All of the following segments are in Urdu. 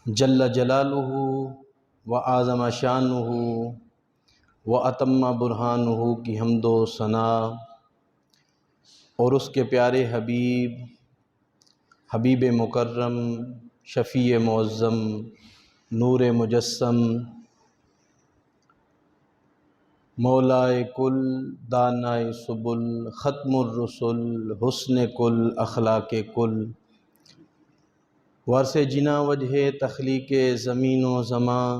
جل جلالہ و اعظم شانہ و اتم برہانہ کی حمد و ثنا، اور اس کے پیارے حبیب مکرم، شفیع معظم، نور مجسم، مولائے کل، دانائے سبل، ختم الرسل، حسن کل، اخلاق کل، وارث جنا وجہ تخلیق زمین و زمان،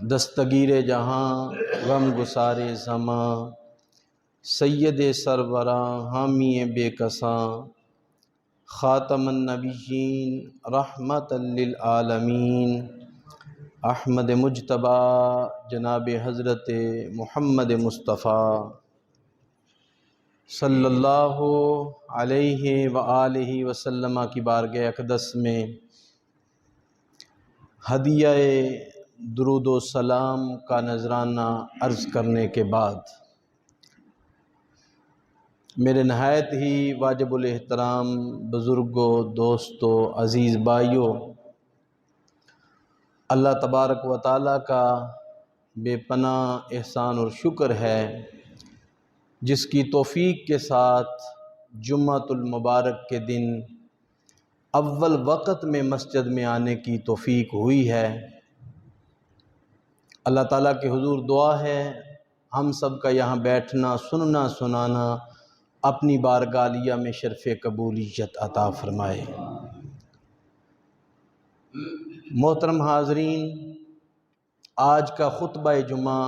دستگیر جہاں غم گسار زماں، سید سربراں حامی بے کساں، خاتم النبیین رحمت للعالمین، احمد مجتبی جناب حضرت محمد مصطفیٰ صلی اللہ علیہ وآلہ وسلم کی بارگاہ اقدس میں ہدیہ درود و سلام کا نذرانہ عرض کرنے کے بعد، میرے نہایت ہی واجب الاحترام بزرگوں، دوستوں، عزیز بھائیوں، اللہ تبارک و تعالیٰ کا بے پناہ احسان اور شکر ہے جس کی توفیق کے ساتھ جمعۃ المبارک کے دن اول وقت میں مسجد میں آنے کی توفیق ہوئی ہے۔ اللہ تعالیٰ کے حضور دعا ہے ہم سب کا یہاں بیٹھنا، سننا، سنانا اپنی بارگاہ عالیہ میں شرف قبولیت عطا فرمائے۔ محترم حاضرین، آج کا خطبہ جمعہ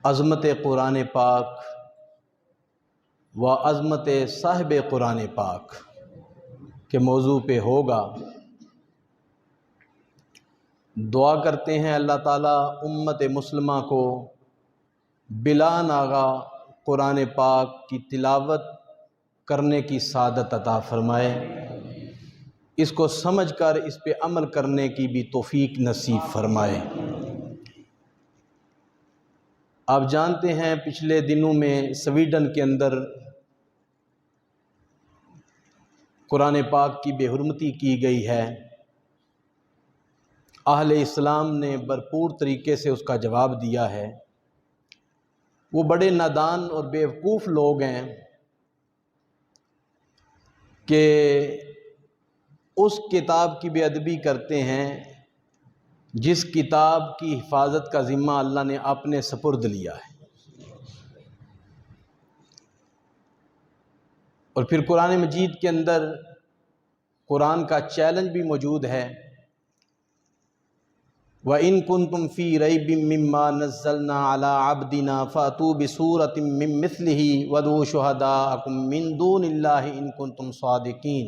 عظمت قرآن پاک و عظمت صاحب قرآن پاک کے موضوع پہ ہوگا۔ دعا کرتے ہیں اللہ تعالیٰ امت مسلمہ کو بلا ناغہ قرآن پاک کی تلاوت کرنے کی سعادت عطا فرمائے، اس کو سمجھ کر اس پہ عمل کرنے کی بھی توفیق نصیب فرمائے۔ آپ جانتے ہیں پچھلے دنوں میں سویڈن کے اندر قرآن پاک کی بے حرمتی کی گئی ہے۔ اہل اسلام نے بھرپور طریقے سے اس کا جواب دیا ہے۔ وہ بڑے نادان اور بیوقوف لوگ ہیں کہ اس کتاب کی بے ادبی کرتے ہیں جس کتاب کی حفاظت کا ذمہ اللہ نے اپنے سپرد لیا ہے، اور پھر قرآن مجید کے اندر قرآن کا چیلنج بھی موجود ہے، وَإِن كُنتُمْ فِي رَيْبٍ مِّمَّا نَزَّلْنَا عَلَىٰ عَبْدِنَا فَأْتُوا بِسُورَةٍ مِّن مِّثْلِهِ وَادْعُوا شُهَدَاءَكُم مِّن دُونِ اللَّهِ إِن كُنتُمْ صَادِقِينَ۔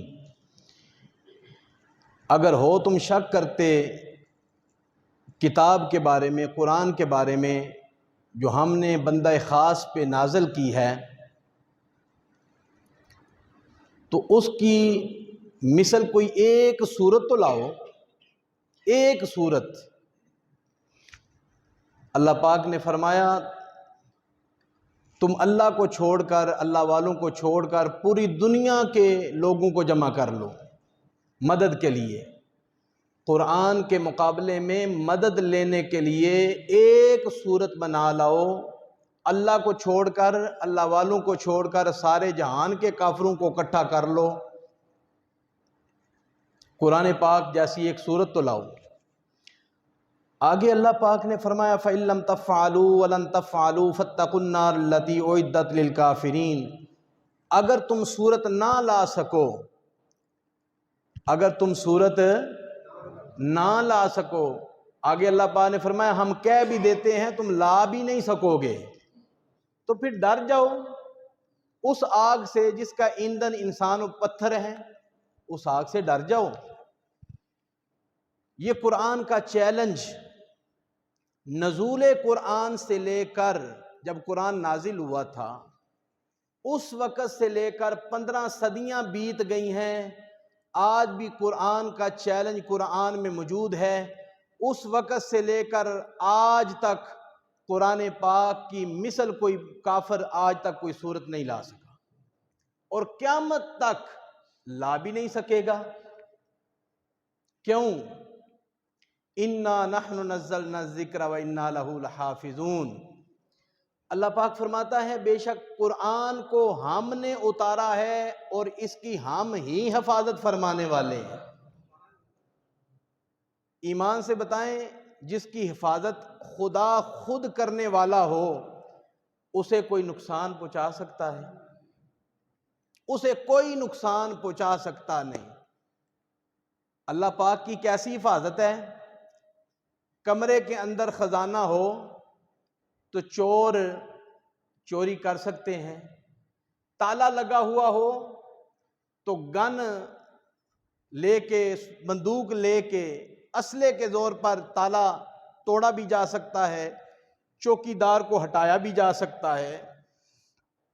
اگر ہو تم شک کرتے کتاب کے بارے میں، قرآن کے بارے میں جو ہم نے بندہ خاص پہ نازل کی ہے، تو اس کی مثل کوئی ایک صورت تو لاؤ، ایک صورت۔ اللہ پاک نے فرمایا تم اللہ کو چھوڑ کر، اللہ والوں کو چھوڑ کر پوری دنیا کے لوگوں کو جمع کر لو مدد کے لیے۔ قرآن کے مقابلے میں مدد لینے کے لیے ایک صورت بنا لاؤ، اللہ کو چھوڑ کر، اللہ والوں کو چھوڑ کر سارے جہان کے کافروں کو اکٹھا کر لو، قرآن پاک جیسی ایک صورت تو لاؤ۔ آگے اللہ پاک نے فرمایا فَإِن لَّمْ تَفْعَلُوا وَلَن تَفْعَلُوا فَاتَّقُوا النَّارَ الَّتِي أُعِدَّتْ لِلْكَافِرِينَ۔ اگر تم صورت نہ لا سکو، اگر تم صورت نہ لا سکو، آگے اللہ پاک نے فرمایا ہم کہہ بھی دیتے ہیں تم لا بھی نہیں سکو گے، تو پھر ڈر جاؤ اس آگ سے جس کا ایندھن انسان و پتھر ہے، اس آگ سے ڈر جاؤ۔ یہ قرآن کا چیلنج نزول قرآن سے لے کر، جب قرآن نازل ہوا تھا اس وقت سے لے کر 15 صدیاں بیت گئی ہیں، آج بھی قرآن کا چیلنج قرآن میں موجود ہے۔ اس وقت سے لے کر آج تک قرآن پاک کی مثل کوئی کافر آج تک کوئی صورت نہیں لا سکا، اور قیامت تک لا بھی نہیں سکے گا۔ کیوں؟ انا نحن نزلنا الذکر و انا لہ لحافظون۔ اللہ پاک فرماتا ہے بے شک قرآن کو ہم نے اتارا ہے اور اس کی ہم ہی حفاظت فرمانے والے ہیں۔ ایمان سے بتائیں، جس کی حفاظت خدا خود کرنے والا ہو اسے کوئی نقصان پہنچا سکتا ہے؟ اسے کوئی نقصان پہنچا سکتا نہیں۔ اللہ پاک کی کیسی حفاظت ہے؟ کمرے کے اندر خزانہ ہو تو چور چوری کر سکتے ہیں، تالا لگا ہوا ہو تو گن لے کے، بندوق لے کے، اسلحے کے زور پر تالا توڑا بھی جا سکتا ہے، چوکیدار کو ہٹایا بھی جا سکتا ہے،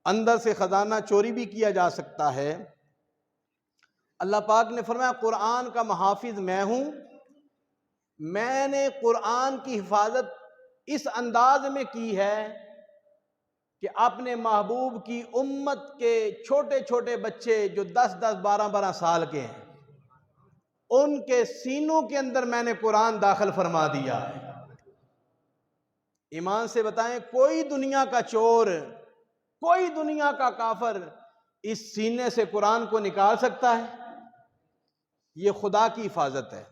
اندر سے خزانہ چوری بھی کیا جا سکتا ہے۔ اللہ پاک نے فرمایا قرآن کا محافظ میں ہوں۔ میں نے قرآن کی حفاظت اس انداز میں کی ہے کہ اپنے محبوب کی امت کے چھوٹے چھوٹے بچے جو 10 12 سال کے ہیں، ان کے سینوں کے اندر میں نے قرآن داخل فرما دیا ہے۔ ایمان سے بتائیں، کوئی دنیا کا چور، کوئی دنیا کا کافر اس سینے سے قرآن کو نکال سکتا ہے؟ یہ خدا کی حفاظت ہے،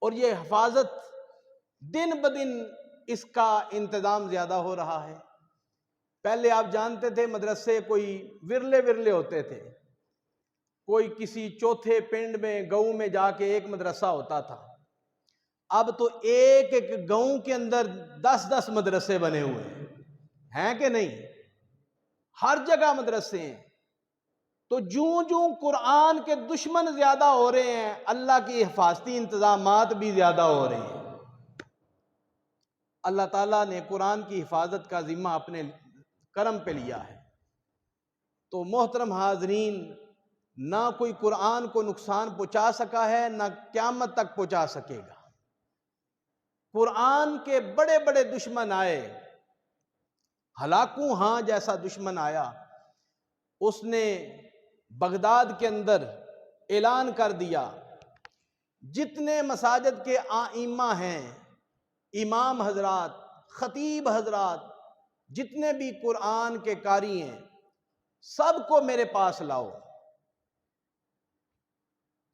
اور یہ حفاظت دن بدن اس کا انتظام زیادہ ہو رہا ہے۔ پہلے آپ جانتے تھے مدرسے کوئی ورلے ہوتے تھے، کوئی کسی چوتھے پنڈ میں گاؤں میں جا کے ایک مدرسہ ہوتا تھا۔ اب تو ایک ایک گاؤں کے اندر 10 مدرسے بنے ہوئے ہیں کہ نہیں؟ ہر جگہ مدرسے ہیں۔ تو جوں قرآن کے دشمن زیادہ ہو رہے ہیں، اللہ کی حفاظتی انتظامات بھی زیادہ ہو رہے ہیں۔ اللہ تعالیٰ نے قرآن کی حفاظت کا ذمہ اپنے کرم پہ لیا ہے۔ تو محترم حاضرین، نہ کوئی قرآن کو نقصان پہنچا سکا ہے، نہ قیامت تک پہنچا سکے گا۔ قرآن کے بڑے بڑے دشمن آئے، ہلاکو ہاں جیسا دشمن آیا، اس نے بغداد کے اندر اعلان کر دیا جتنے مساجد کے ائمہ ہیں، امام حضرات، خطیب حضرات، جتنے بھی قرآن کے قاری ہیں، سب کو میرے پاس لاؤ۔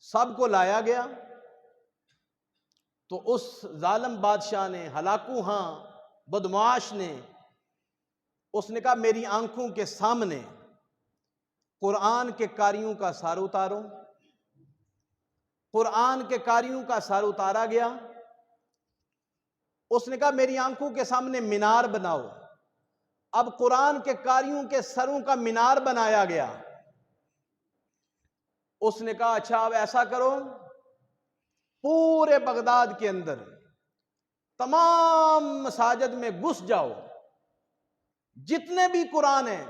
سب کو لایا گیا تو اس ظالم بادشاہ نے، ہلاکو ہاں بدمعاش نے، اس نے کہا میری آنکھوں کے سامنے قرآن کے قاریوں کا سر اتارو۔ قرآن کے قاریوں کا سر اتارا گیا۔ اس نے کہا میری آنکھوں کے سامنے مینار بناؤ۔ اب قرآن کے قاریوں کے سروں کا مینار بنایا گیا۔ اس نے کہا اچھا اب ایسا کرو، پورے بغداد کے اندر تمام مساجد میں گھس جاؤ، جتنے بھی قرآن ہیں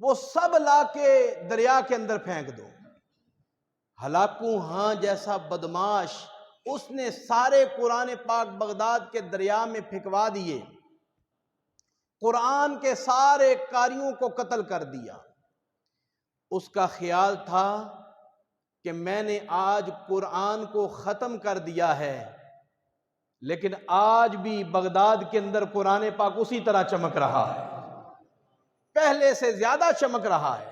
وہ سب لا کے دریا کے اندر پھینک دو۔ ہلاکو ہاں جیسا بدمعاش، اس نے سارے قرآن پاک بغداد کے دریا میں پھینکوا دیے، قرآن کے سارے قاریوں کو قتل کر دیا۔ اس کا خیال تھا کہ میں نے آج قرآن کو ختم کر دیا ہے، لیکن آج بھی بغداد کے اندر قرآن پاک اسی طرح چمک رہا ہے، پہلے سے زیادہ چمک رہا ہے۔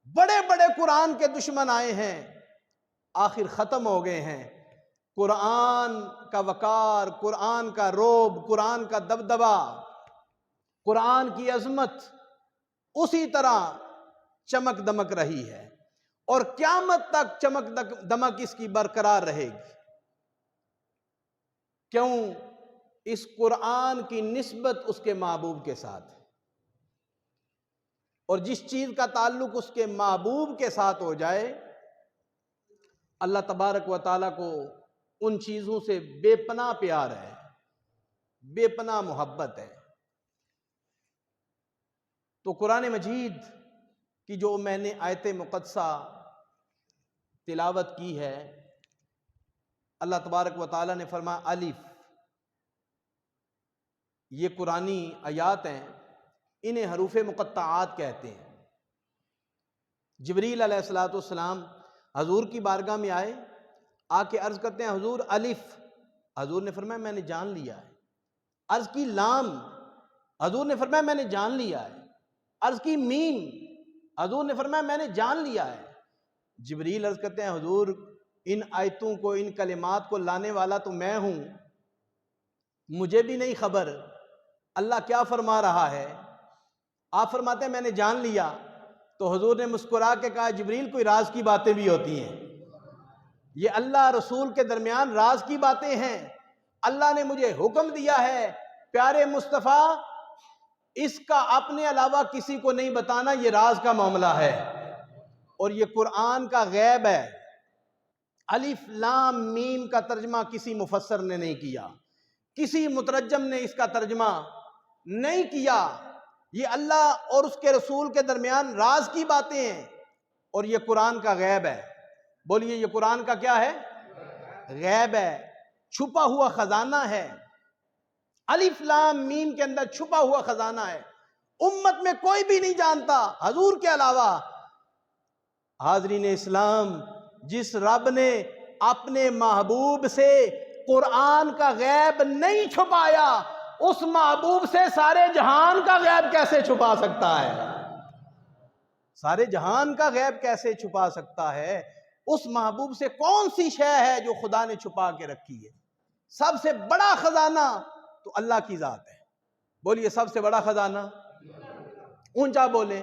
بڑے بڑے قرآن کے دشمن آئے ہیں، آخر ختم ہو گئے ہیں۔ قرآن کا وقار، قرآن کا رعب، قرآن کا دبدبہ، قرآن کی عظمت اسی طرح چمک دمک رہی ہے، اور قیامت تک چمک دمک اس کی برقرار رہے گی۔ کیوں؟ اس قرآن کی نسبت اس کے محبوب کے ساتھ ہے، اور جس چیز کا تعلق اس کے محبوب کے ساتھ ہو جائے، اللہ تبارک و تعالیٰ کو ان چیزوں سے بے پناہ پیار ہے، بے پناہ محبت ہے۔ تو قرآن مجید کی جو میں نے آیت مقدسہ تلاوت کی ہے، اللہ تبارک و تعالیٰ نے فرمایا الف، یہ قرآنی آیات ہیں، انہیں حروف مقطعات کہتے ہیں۔ جبریل علیہ الصلوۃ والسلام حضور کی بارگاہ میں آئے، آ کے عرض کرتے ہیں حضور الف، حضور نے فرمایا میں نے جان لیا ہے۔ عرض کی لام، حضور نے فرمایا میں نے جان لیا ہے۔ عرض کی میم، حضور نے فرمایا میں نے جان لیا ہے۔ جبریل عرض کرتے ہیں حضور ان آیتوں کو، ان کلمات کو لانے والا تو میں ہوں، مجھے بھی نہیں خبر اللہ کیا فرما رہا ہے۔ آپ فرماتے ہیں میں نے جان لیا، تو حضور نے مسکرا کے کہا جبریل کوئی راز کی باتیں بھی ہوتی ہیں، یہ اللہ رسول کے درمیان راز کی باتیں ہیں، اللہ نے مجھے حکم دیا ہے پیارے مصطفیٰ اس کا اپنے علاوہ کسی کو نہیں بتانا، یہ راز کا معاملہ ہے اور یہ قرآن کا غیب ہے۔ الف لام میم کا ترجمہ کسی مفسر نے نہیں کیا، کسی مترجم نے اس کا ترجمہ نہیں کیا، یہ اللہ اور اس کے رسول کے درمیان راز کی باتیں ہیں اور یہ قرآن کا غیب ہے۔ بولیے یہ قرآن کا کیا ہے؟ غیب ہے، چھپا ہوا خزانہ ہے۔ الف لام میم کے اندر چھپا ہوا خزانہ ہے، امت میں کوئی بھی نہیں جانتا حضور کے علاوہ۔ حاضرین اسلام، جس رب نے اپنے محبوب سے قرآن کا غیب نہیں چھپایا، اس محبوب سے سارے جہان کا غیب کیسے چھپا سکتا ہے؟ سارے جہان کا غیب کیسے چھپا سکتا ہے؟ اس محبوب سے کون سی شے ہے جو خدا نے چھپا کے رکھی ہے؟ سب سے بڑا خزانہ تو اللہ کی ذات ہے۔ بولیے سب سے بڑا خزانہ، اونچا بولیں،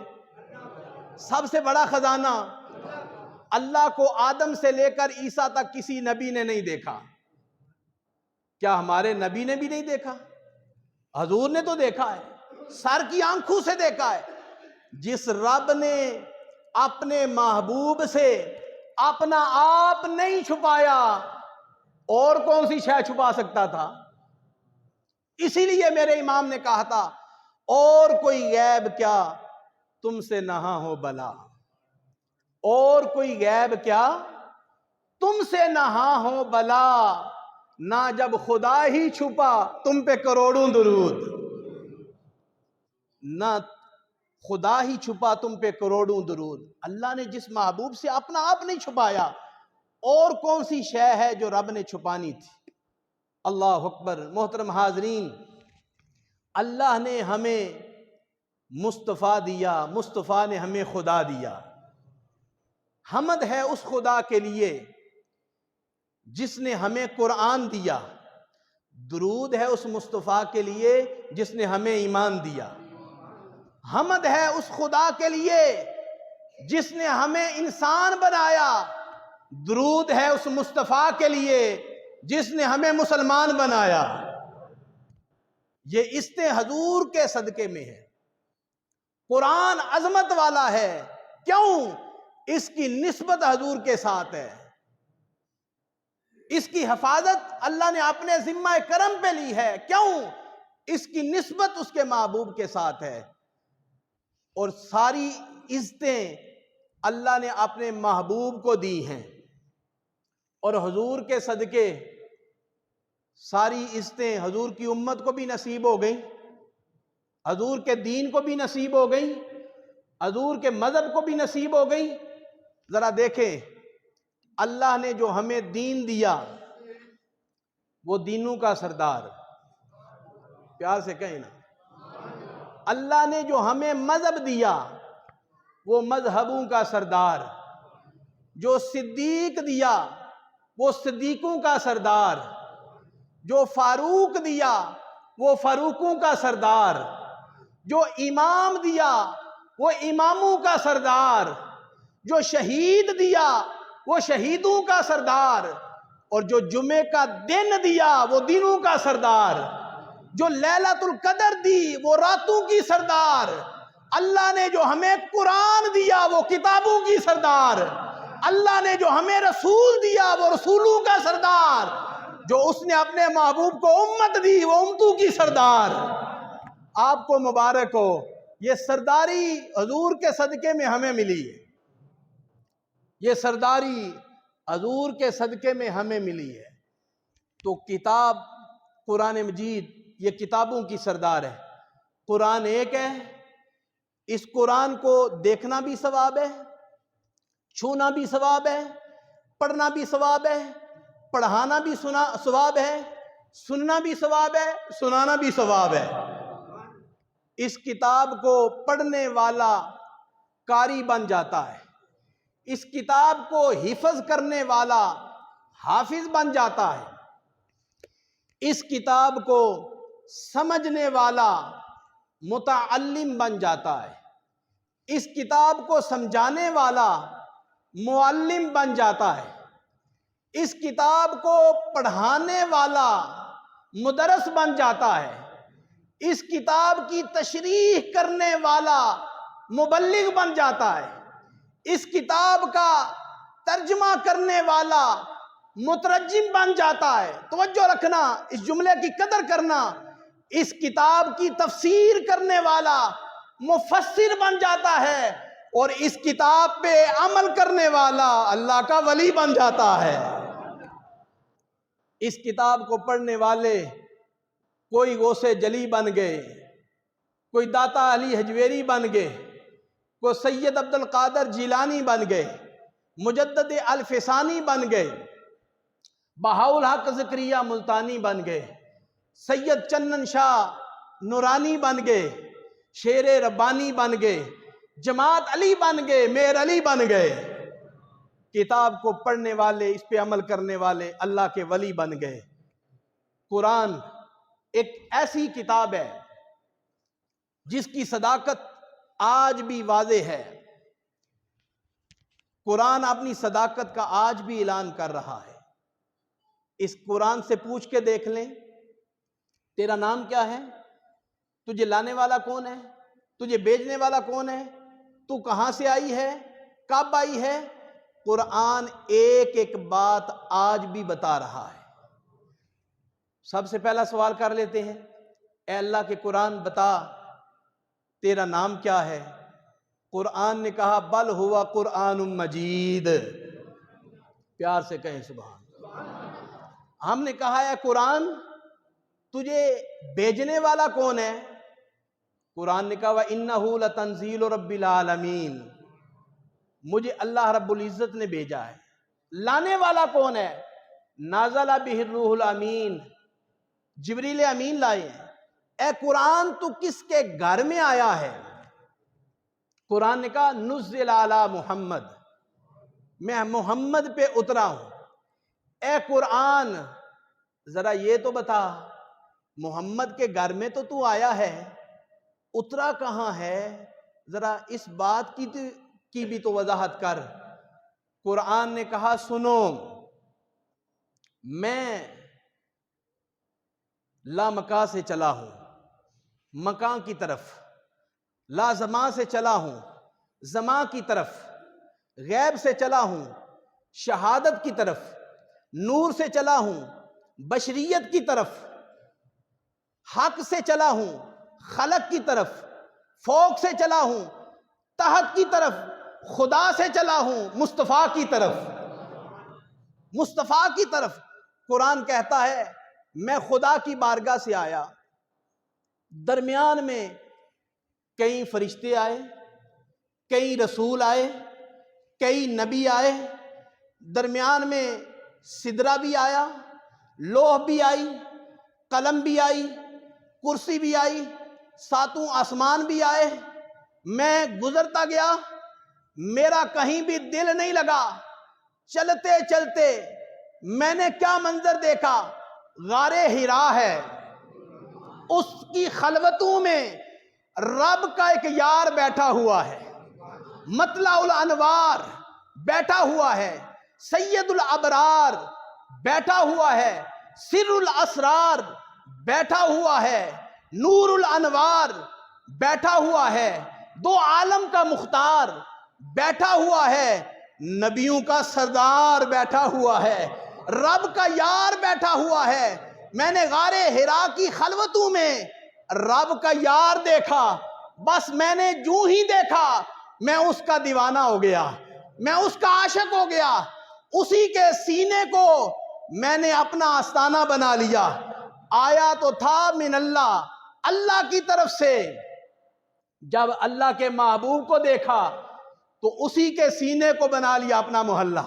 سب سے بڑا خزانہ۔ اللہ کو آدم سے لے کر عیسیٰ تک کسی نبی نے نہیں دیکھا، کیا ہمارے نبی نے بھی نہیں دیکھا؟ حضور نے تو دیکھا ہے، سر کی آنکھوں سے دیکھا ہے۔ جس رب نے اپنے محبوب سے اپنا آپ نہیں چھپایا، اور کون سی شے چھپا سکتا تھا؟ اسی لیے میرے امام نے کہا تھا اور کوئی غیب کیا تم سے نہا ہو بلا، اور کوئی غیب کیا تم سے نہا ہو بلا، نہ جب خدا ہی چھپا تم پہ کروڑوں درود، نہ خدا ہی چھپا تم پہ کروڑوں درود۔ اللہ نے جس محبوب سے اپنا آپ نہیں چھپایا، اور کون سی شے ہے جو رب نے چھپانی تھی؟ اللہ اکبر۔ محترم حاضرین، اللہ نے ہمیں مصطفیٰ دیا، مصطفیٰ نے ہمیں خدا دیا۔ حمد ہے اس خدا کے لیے جس نے ہمیں قرآن دیا، درود ہے اس مصطفیٰ کے لیے جس نے ہمیں ایمان دیا۔ حمد ہے اس خدا کے لیے جس نے ہمیں انسان بنایا، درود ہے اس مصطفیٰ کے لیے جس نے ہمیں مسلمان بنایا۔ یہ عزت حضور کے صدقے میں ہے۔ قرآن عظمت والا ہے، کیوں؟ اس کی نسبت حضور کے ساتھ ہے، اس کی حفاظت اللہ نے اپنے ذمہ کرم پہ لی ہے، کیوں؟ اس کی نسبت اس کے محبوب کے ساتھ ہے، اور ساری عزتیں اللہ نے اپنے محبوب کو دی ہیں، اور حضور کے صدقے ساری عزتیں حضور کی امت کو بھی نصیب ہو گئیں، حضور کے دین کو بھی نصیب ہو گئیں، حضور کے مذہب کو بھی نصیب ہو گئیں۔ ذرا دیکھیں، اللہ نے جو ہمیں دین دیا وہ دینوں کا سردار، پیار سے کہیں نا، اللہ نے جو ہمیں مذہب دیا وہ مذہبوں کا سردار، جو صدیق دیا وہ صدیقوں کا سردار، جو فاروق دیا وہ فاروقوں کا سردار، جو امام دیا وہ اماموں کا سردار، جو شہید دیا وہ شہیدوں کا سردار، اور جو جمعے کا دن دیا وہ دنوں کا سردار، جو لیلۃ القدر دی وہ راتوں کی سردار۔ اللہ نے جو ہمیں قرآن دیا وہ کتابوں کی سردار، اللہ نے جو ہمیں رسول دیا وہ رسولوں کا سردار، جو اس نے اپنے محبوب کو امت دی وہ امتوں کی سردار۔ آپ کو مبارک ہو، یہ سرداری حضور کے صدقے میں ہمیں ملی ہے، یہ سرداری حضور کے صدقے میں ہمیں ملی ہے۔ تو کتاب قرآن مجید یہ کتابوں کی سردار ہے۔ قرآن ایک ہے، اس قرآن کو دیکھنا بھی ثواب ہے، چھونا بھی ثواب ہے، پڑھنا بھی ثواب ہے، پڑھانا بھی ثواب ہے، سننا بھی ثواب ہے، سنانا بھی ثواب ہے۔ اس کتاب کو پڑھنے والا قاری بن جاتا ہے، اس کتاب کو حفظ کرنے والا حافظ بن جاتا ہے، اس کتاب کو سمجھنے والا متعلم بن جاتا ہے، اس کتاب کو سمجھانے والا معلم بن جاتا ہے، اس کتاب کو پڑھانے والا مدرس بن جاتا ہے، اس کتاب کی تشریح کرنے والا مبلغ بن جاتا ہے، اس کتاب کا ترجمہ کرنے والا مترجم بن جاتا ہے۔ توجہ رکھنا، اس جملے کی قدر کرنا، اس کتاب کی تفسیر کرنے والا مفسر بن جاتا ہے، اور اس کتاب پہ عمل کرنے والا اللہ کا ولی بن جاتا ہے۔ اس کتاب کو پڑھنے والے کوئی غوث جلی بن گئے، کوئی داتا علی حجویری بن گئے، کوئی سید عبد القادر جیلانی بن گئے، مجدد الفسانی بن گئے، بہاءالحق زکریا ملتانی بن گئے، سید چنن شاہ نورانی بن گئے، شیر ربانی بن گئے، جماعت علی بن گئے، میر علی بن گئے۔ کتاب کو پڑھنے والے، اس پہ عمل کرنے والے اللہ کے ولی بن گئے۔ قرآن ایک ایسی کتاب ہے جس کی صداقت آج بھی واضح ہے۔ قرآن اپنی صداقت کا آج بھی اعلان کر رہا ہے۔ اس قرآن سے پوچھ کے دیکھ لیں، تیرا نام کیا ہے؟ تجھے لانے والا کون ہے؟ تجھے بھیجنے والا کون ہے؟ تو کہاں سے آئی ہے؟ کب آئی ہے؟ قرآن ایک ایک بات آج بھی بتا رہا ہے۔ سب سے پہلا سوال کر لیتے ہیں، اے اللہ کے قرآن بتا تیرا نام کیا ہے؟ قرآن نے کہا بل ہوا قرآن مجید۔ پیار سے کہیں سبحان اللہ۔ ہم نے کہا ہے قرآن تجھے بھیجنے والا کون ہے؟ قرآن نے کہا وَإِنَّهُ لَتَنزِيلُ رَبِّ الْعَالَمِينَ، مجھے اللہ رب العزت نے بھیجا ہے۔ لانے والا کون ہے؟ نازل بہ الروح الامین، جبریل امین لائے ہیں۔ اے قرآن تو کس کے گھر میں آیا ہے؟ قرآن نے کہا نزل علی محمد، میں محمد پہ اترا ہوں۔ اے قرآن ذرا یہ تو بتا، محمد کے گھر میں تو آیا ہے، اترا کہاں ہے؟ ذرا اس بات کی بھی تو وضاحت کر۔ قرآن نے کہا سنو، میں لا مکان سے چلا ہوں، مکان کی طرف، لا زمان سے چلا ہوں، زمان کی طرف، غیب سے چلا ہوں، شہادت کی طرف، نور سے چلا ہوں، بشریت کی طرف، حق سے چلا ہوں، خلق کی طرف، فوق سے چلا ہوں، تحت کی طرف، خدا سے چلا ہوں، مصطفیٰ کی طرف، مصطفیٰ کی طرف۔ قرآن کہتا ہے میں خدا کی بارگاہ سے آیا، درمیان میں کئی فرشتے آئے، کئی رسول آئے، کئی نبی آئے، درمیان میں سدرہ بھی آیا، لوح بھی آئی، قلم بھی آئی، کرسی بھی آئی، ساتوں آسمان بھی آئے۔ میں گزرتا گیا، میرا کہیں بھی دل نہیں لگا۔ چلتے چلتے میں نے کیا منظر دیکھا؟ غار حرا ہے، اس کی خلوتوں میں رب کا ایک یار بیٹھا ہوا ہے، مطلع الانوار بیٹھا ہوا ہے، سید الابرار بیٹھا ہوا ہے، سر الاسرار بیٹھا ہوا ہے، نور الانوار بیٹھا ہوا ہے، دو عالم کا مختار بیٹھا ہوا ہے، نبیوں کا سردار بیٹھا ہوا ہے، رب کا یار بیٹھا ہوا ہے۔ میں نے غار حرا کی خلوتوں میں رب کا یار دیکھا، بس میں نے جو ہی دیکھا میں اس کا دیوانہ ہو گیا، میں اس کا عاشق ہو گیا، اسی کے سینے کو میں نے اپنا آستانہ بنا لیا۔ آیا تو تھا من اللہ، اللہ کی طرف سے۔ جب اللہ کے محبوب کو دیکھا تو اسی کے سینے کو بنا لیا اپنا محلہ،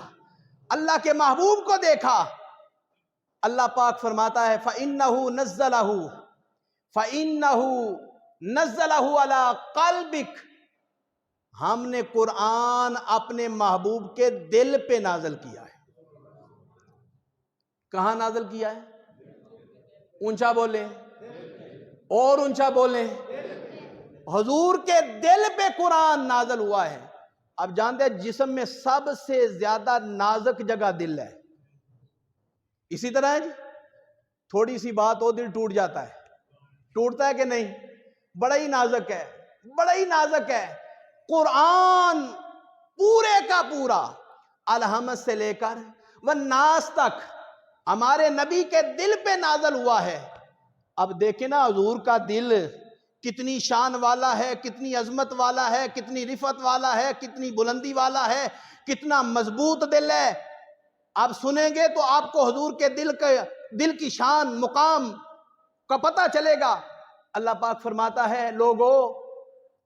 اللہ کے محبوب کو دیکھا۔ اللہ پاک فرماتا ہے فَإِنَّهُ نَزَّلَهُ عَلَىٰ قَلْبِكَ، ہم نے قرآن اپنے محبوب کے دل پہ نازل کیا ہے۔ کہاں نازل کیا ہے؟ اونچا بولیں اور اونچا بولیں، حضور کے دل پہ قرآن نازل ہوا ہے۔ اب جانتے ہیں جسم میں سب سے زیادہ نازک جگہ دل ہے، اسی طرح ہے جی، تھوڑی سی بات ہو دل ٹوٹ جاتا ہے، ٹوٹتا ہے کہ نہیں؟ بڑا ہی نازک ہے، بڑا ہی نازک ہے۔ قرآن پورے کا پورا الحمد سے لے کر والناس تک ہمارے نبی کے دل پہ نازل ہوا ہے۔ اب دیکھیں نا حضور کا دل کتنی شان والا ہے، کتنی عظمت والا ہے، کتنی رفعت والا ہے، کتنی بلندی والا ہے، کتنا مضبوط دل ہے۔ آپ سنیں گے تو آپ کو حضور کے دل کی شان مقام کا پتہ چلے گا۔ اللہ پاک فرماتا ہے لوگو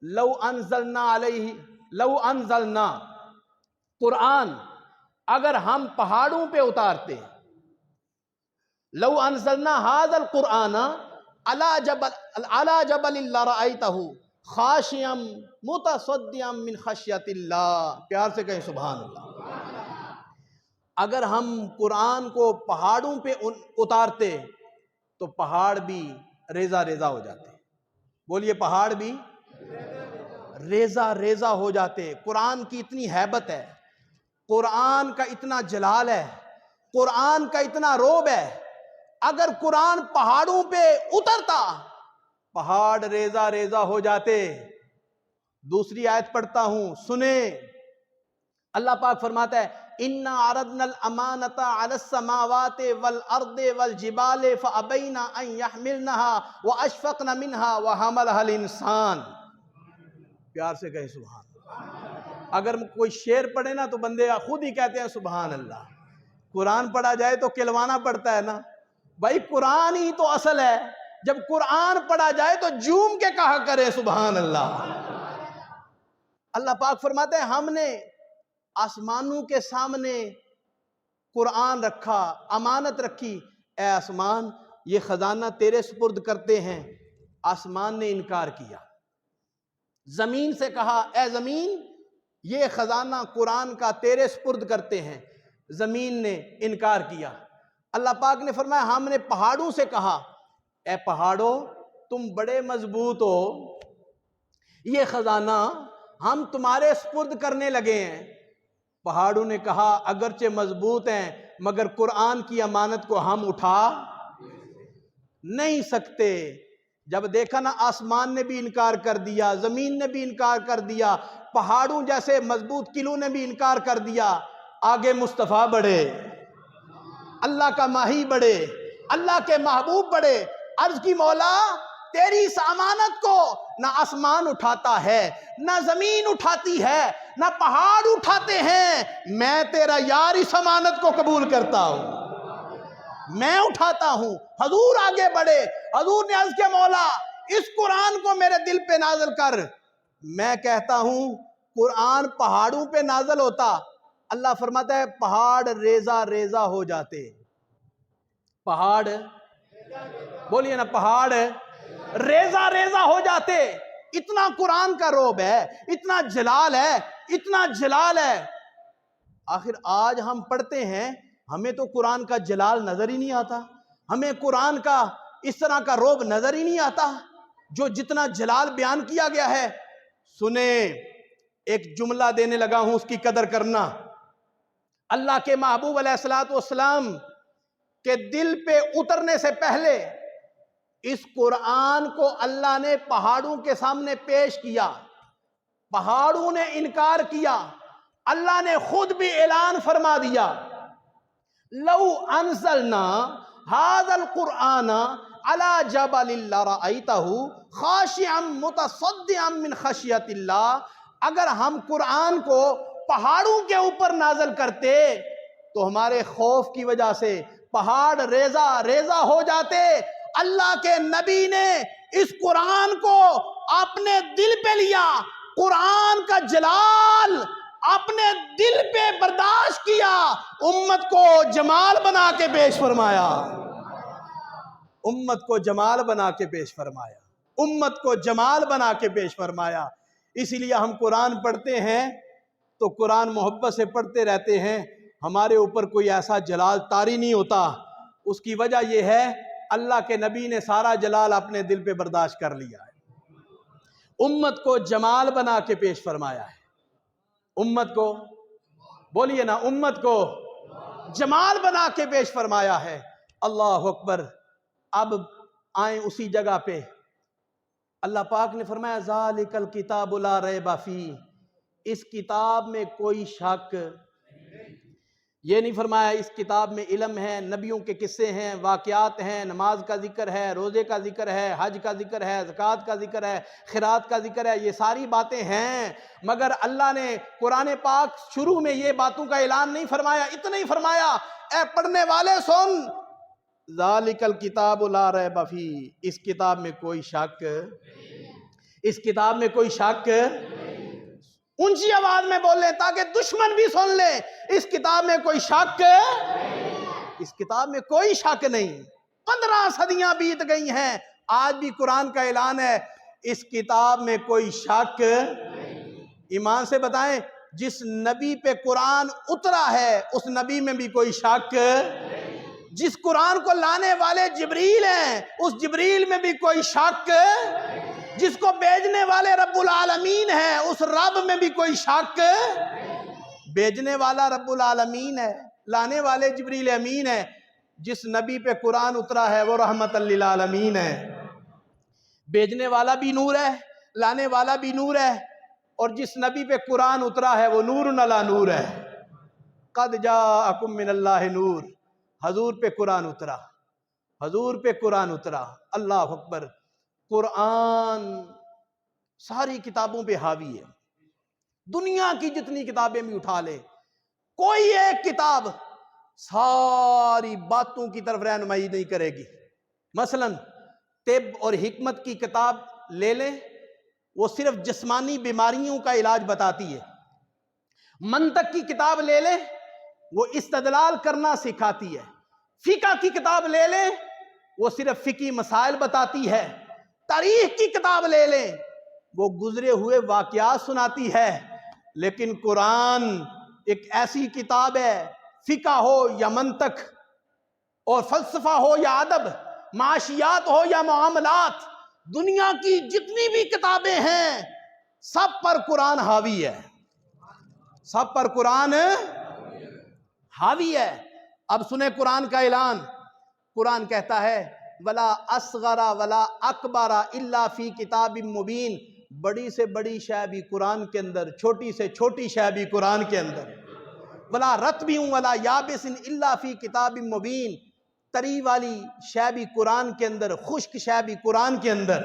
لو انزلنا قرآن، اگر ہم پہاڑوں پہ اتارتے، لو انزلنا ھذا القرآن علی جبل لرأیتہ خاشعا متصدعا من خشیۃ اللہ، پیار سے کہیں سبحان اللہ۔ اگر ہم قرآن کو پہاڑوں پہ اتارتے تو پہاڑ بھی ریزہ ریزہ ہو جاتے، بولیے پہاڑ بھی ریزہ ریزہ ہو جاتے۔ قرآن کی اتنی ہیبت ہے، قرآن کا اتنا جلال ہے، قرآن کا اتنا روب ہے، اگر قرآن پہاڑوں پہ اترتا پہاڑ ریزہ ریزہ ہو جاتے۔ دوسری آیت پڑھتا ہوں، سنیں، اللہ پاک فرماتا ہے اِنَّا عَرَضْنَا الْأَمَانَةَ عَلَى السَّمَاوَاتِ وَالْأَرْضِ وَالْجِبَالِ فَأَبَيْنَ أَن يَحْمِلْنَهَا وَأَشْفَقْنَ مِنْهَا وَحَمَلَهَا الْإِنسَانُ، پیار سے کہیں سبحان اللہ۔ اگر کوئی شعر پڑھے نا تو بندے خود ہی کہتے ہیں سبحان اللہ۔ قرآن پڑھا جائے تو کلوانا پڑتا ہے نا بھائی، قرآن ہی تو اصل ہے، جب قرآن پڑھا جائے تو جھوم کے کہا کرے سبحان اللہ۔ اللہ پاک فرماتے ہیں ہم نے آسمانوں کے سامنے قرآن رکھا، امانت رکھی، اے آسمان یہ خزانہ تیرے سپرد کرتے ہیں۔ آسمان نے انکار کیا، زمین سے کہا اے زمین یہ خزانہ قرآن کا تیرے سپرد کرتے ہیں، زمین نے انکار کیا۔ اللہ پاک نے فرمایا ہم نے پہاڑوں سے کہا اے پہاڑوں تم بڑے مضبوط ہو، یہ خزانہ ہم تمہارے سپرد کرنے لگے ہیں۔ پہاڑوں نے کہا اگرچہ مضبوط ہیں مگر قرآن کی امانت کو ہم اٹھا نہیں سکتے۔ جب دیکھا نا آسمان نے بھی انکار کر دیا، زمین نے بھی انکار کر دیا، پہاڑوں جیسے مضبوط قلعوں نے بھی انکار کر دیا، آگے مصطفیٰ بڑھے، اللہ کا ماہی بڑھے، اللہ کے محبوب بڑھے، عرض کی مولا تیری اس امانت کو نہ آسمان اٹھاتا ہے، نہ زمین اٹھاتی ہے، نہ پہاڑ اٹھاتے ہیں، میں تیرا یار اس امانت کو قبول کرتا ہوں، میں اٹھاتا ہوں۔ حضور آگے بڑھے، حضور نے عرض کیا مولا اس قرآن کو میرے دل پہ نازل کر۔ میں کہتا ہوں قرآن پہاڑوں پہ نازل ہوتا، اللہ فرماتا ہے پہاڑ ریزہ ریزہ ہو جاتے، پہاڑ بولیے نا، پہاڑ ریزہ ریزہ ہو جاتے۔ اتنا قرآن کا روب ہے، اتنا جلال ہے، اتنا جلال ہے۔ آخر آج ہم پڑھتے ہیں ہمیں تو قرآن کا جلال نظر ہی نہیں آتا، ہمیں قرآن کا اس طرح کا روب نظر ہی نہیں آتا جو جتنا جلال بیان کیا گیا ہے۔ سنیں ایک جملہ دینے لگا ہوں، اس کی قدر کرنا۔ اللہ کے محبوب علیہ السلام کے دل پہ اترنے سے پہلے اس قرآن کو اللہ نے پہاڑوں کے سامنے پیش کیا، پہاڑوں نے انکار کیا، اللہ نے خود بھی اعلان فرما دیا لو انزلنا ھذا القرآن علی جبل لرأیتہ خاشعا متصدعا من خشیۃ اللہ، اگر ہم قرآن کو پہاڑوں کے اوپر نازل کرتے تو ہمارے خوف کی وجہ سے پہاڑ ریزہ ریزہ ہو جاتے۔ اللہ کے نبی نے اس قرآن کو اپنے دل پہ لیا، قرآن کا جلال اپنے دل پہ برداشت کیا، امت کو جمال بنا کے پیش فرمایا، امت کو جمال بنا کے پیش فرمایا، امت کو جمال بنا کے پیش فرمایا۔ اسی لیے ہم قرآن پڑھتے ہیں تو قرآن محبت سے پڑھتے رہتے ہیں، ہمارے اوپر کوئی ایسا جلال طاری نہیں ہوتا۔ اس کی وجہ یہ ہے اللہ کے نبی نے سارا جلال اپنے دل پہ برداشت کر لیا ہے، امت کو جمال بنا کے پیش فرمایا ہے، امت کو بولیے نا، امت کو جمال بنا کے پیش فرمایا ہے۔ اللہ اکبر۔ اب آئیں اسی جگہ پہ، اللہ پاک نے فرمایا ذالک الکتاب لا ریب فیہ، اس کتاب میں کوئی شک، یہ نہیں فرمایا اس کتاب میں علم ہے، نبیوں کے قصے ہیں، واقعات ہیں، نماز کا ذکر ہے، روزے کا ذکر ہے، حج کا ذکر ہے، زکوٰۃ کا ذکر ہے، خیرات کا ذکر ہے، یہ ساری باتیں ہیں، مگر اللہ نے قرآن پاک شروع میں یہ باتوں کا اعلان نہیں فرمایا، اتنا ہی فرمایا اے پڑھنے والے سن، ذالک الکتاب لا ریب فیہ، اس کتاب میں کوئی شک، اس کتاب میں کوئی شک، اونچی آواز میں بول لیں تاکہ دشمن بھی سن لے، اس کتاب میں کوئی شک، اس کتاب میں کوئی شک نہیں۔ 15 صدیاں بیت گئی ہیں، آج بھی قرآن کا اعلان ہے اس کتاب میں کوئی شک۔ ایمان سے بتائیں جس نبی پہ قرآن اترا ہے اس نبی میں بھی کوئی شک، جس قرآن کو لانے والے جبریل ہیں اس جبریل میں بھی کوئی شک، جس کو بھیجنے والے رب العالمین ہیں اس رب میں بھی کوئی شک، بھیجنے والا رب العالمین ہے، لانے والے جبریل امین ہے، جس نبی پہ قرآن اترا ہے وہ رحمت للعالمین ہے، بھیجنے والا بھی نور ہے، لانے والا بھی نور ہے، اور جس نبی پہ قرآن اترا ہے وہ نور علی نور ہے۔ قد جاءکم من اللہ نور، حضور پہ قرآن اترا، حضور پہ قرآن اترا، اللہ اکبر۔ قرآن ساری کتابوں پہ حاوی ہے، دنیا کی جتنی کتابیں بھی اٹھا لے، کوئی ایک کتاب ساری باتوں کی طرف رہنمائی نہیں کرے گی۔ مثلا طب اور حکمت کی کتاب لے لیں، وہ صرف جسمانی بیماریوں کا علاج بتاتی ہے۔ منطق کی کتاب لے لیں، وہ استدلال کرنا سکھاتی ہے۔ فقہ کی کتاب لے لیں، وہ صرف فقہی مسائل بتاتی ہے۔ تاریخ کی کتاب لے لیں، وہ گزرے ہوئے واقعات سناتی ہے۔ لیکن قرآن ایک ایسی کتاب ہے، فقہ ہو یا منطق، اور فلسفہ ہو یا ادب، معاشیات ہو یا معاملات، دنیا کی جتنی بھی کتابیں ہیں سب پر قرآن حاوی ہے، سب پر قرآن حاوی ہے۔ اب سنیں قرآن کا اعلان، قرآن کہتا ہے ولا اصغر ولا اکبر الا فی کتاب مبین، بڑی سے بڑی شے بھی قرآن کے اندر، چھوٹی سے چھوٹی شے بھی قرآن کے اندر، ولا رطب ولا یابس الا فی کتاب مبین، تری والی شے بھی قرآن کے اندر، خشک شے بھی قرآن کے اندر۔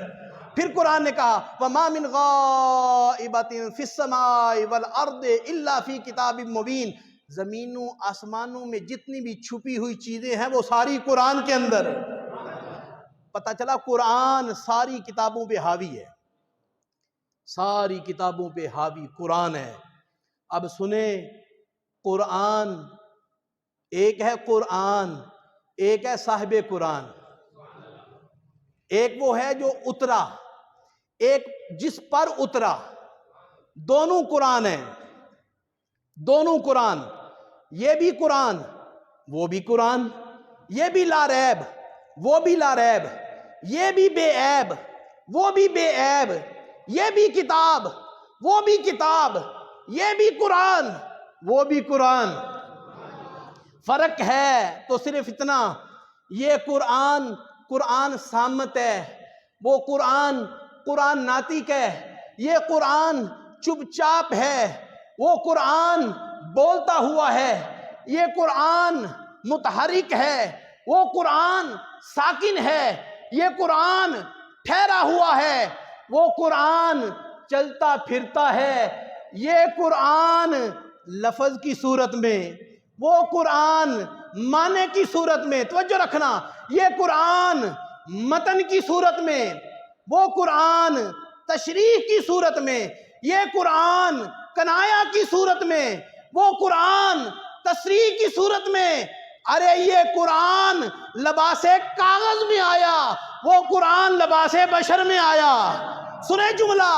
پھر قرآن نے کہا وما من غائبۃ فی السماء والارض الا فی کتاب مبین، زمینوں آسمانوں میں جتنی بھی چھپی ہوئی چیزیں ہیں وہ ساری قرآن کے اندر۔ پتہ چلا قرآن ساری کتابوں پہ حاوی ہے، ساری کتابوں پہ حاوی قرآن ہے۔ اب سنیں قرآن، ایک ہے قرآن، ایک ہے صاحب قرآن، ایک وہ ہے جو اترا، ایک جس پر اترا، دونوں قرآن ہیں، دونوں قرآن، یہ بھی قرآن وہ بھی قرآن، یہ بھی لا ریب وہ بھی لا ریب، یہ بھی بے عیب وہ بھی بے عیب، یہ بھی کتاب وہ بھی کتاب، یہ بھی قرآن وہ بھی قرآن۔ فرق ہے تو صرف اتنا، یہ قرآن قرآن سامت ہے، وہ قرآن قرآن ناطق ہے، یہ قرآن چپ چاپ ہے، وہ قرآن بولتا ہوا ہے، یہ قرآن متحرک ہے، وہ قرآن ساکن ہے، یہ قرآن ٹھہرا ہوا ہے، وہ قرآن چلتا پھرتا ہے، یہ قرآن لفظ کی صورت میں، وہ قرآن معنی کی صورت میں، توجہ رکھنا، یہ قرآن متن کی صورت میں، وہ قرآن تشریح کی صورت میں، یہ قرآن کنایا کی صورت میں، وہ قرآن تصریح کی صورت میں. ارے یہ قرآن لباس کاغذ میں آیا، وہ قرآن لباس بشر میں آیا. سنیں جملہ،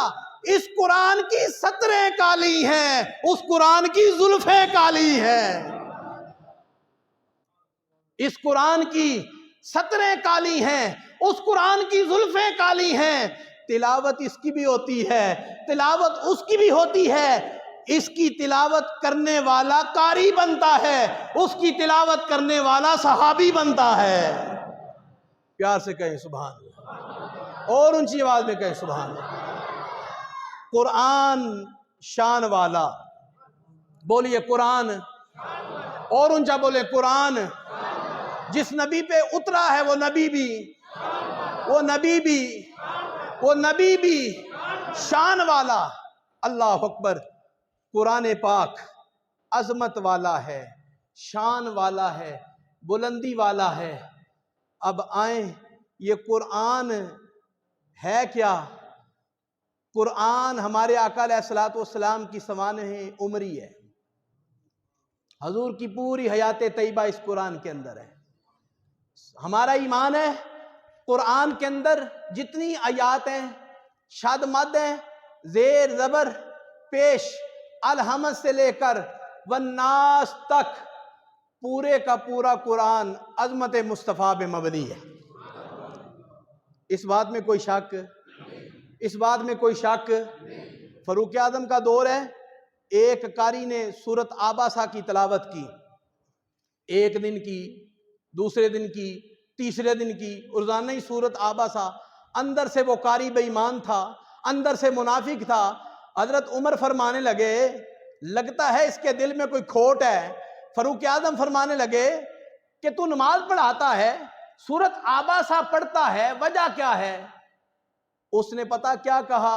اس قرآن کی سطریں کالی ہیں، اس قرآن کی زلفیں کالی ہیں. اس قرآن کی سطریں کالی ہیں، اس قرآن کی زلفیں کالی ہیں. تلاوت اس کی بھی ہوتی ہے، تلاوت اس کی بھی ہوتی ہے. اس کی تلاوت کرنے والا قاری بنتا ہے، اس کی تلاوت کرنے والا صحابی بنتا ہے. پیار سے کہیں سبحان اللہ، اور اونچی آواز میں کہیں سبحان اللہ. قرآن شان والا، بولیے قرآن، اور اونچا بولے قرآن. جس نبی پہ اترا ہے وہ نبی بھی، وہ نبی بھی، وہ نبی بھی شان والا. اللہ اکبر. قرآن پاک عظمت والا ہے، شان والا ہے، بلندی والا ہے. اب آئیں، یہ قرآن ہے کیا؟ قرآن ہمارے آقا علیہ الصلوۃ والسلام کی سوانح عمری ہے. حضور کی پوری حیات طیبہ اس قرآن کے اندر ہے. ہمارا ایمان ہے قرآن کے اندر جتنی آیات ہیں، شاد مد ہیں، زیر زبر پیش، الحمد سے لے کر والناس تک، پورے کا پورا قرآن عظمت مصطفیٰ پہ مبنی ہے. اس بات میں کوئی شک، اس بات میں کوئی شک. فاروق اعظم کا دور ہے، ایک قاری نے سورت آباسہ کی تلاوت کی، ایک دن کی، دوسرے دن کی، تیسرے دن کی، روزانہ ہی سورت آباسہ. اندر سے وہ قاری بے ایمان تھا، اندر سے منافق تھا. حضرت عمر فرمانے لگے لگتا ہے اس کے دل میں کوئی کھوٹ ہے. فاروق اعظم فرمانے لگے کہ تو نماز پڑھاتا ہے، سورت آباسہ پڑھتا ہے، وجہ کیا ہے؟ اس نے پتا کیا کہا؟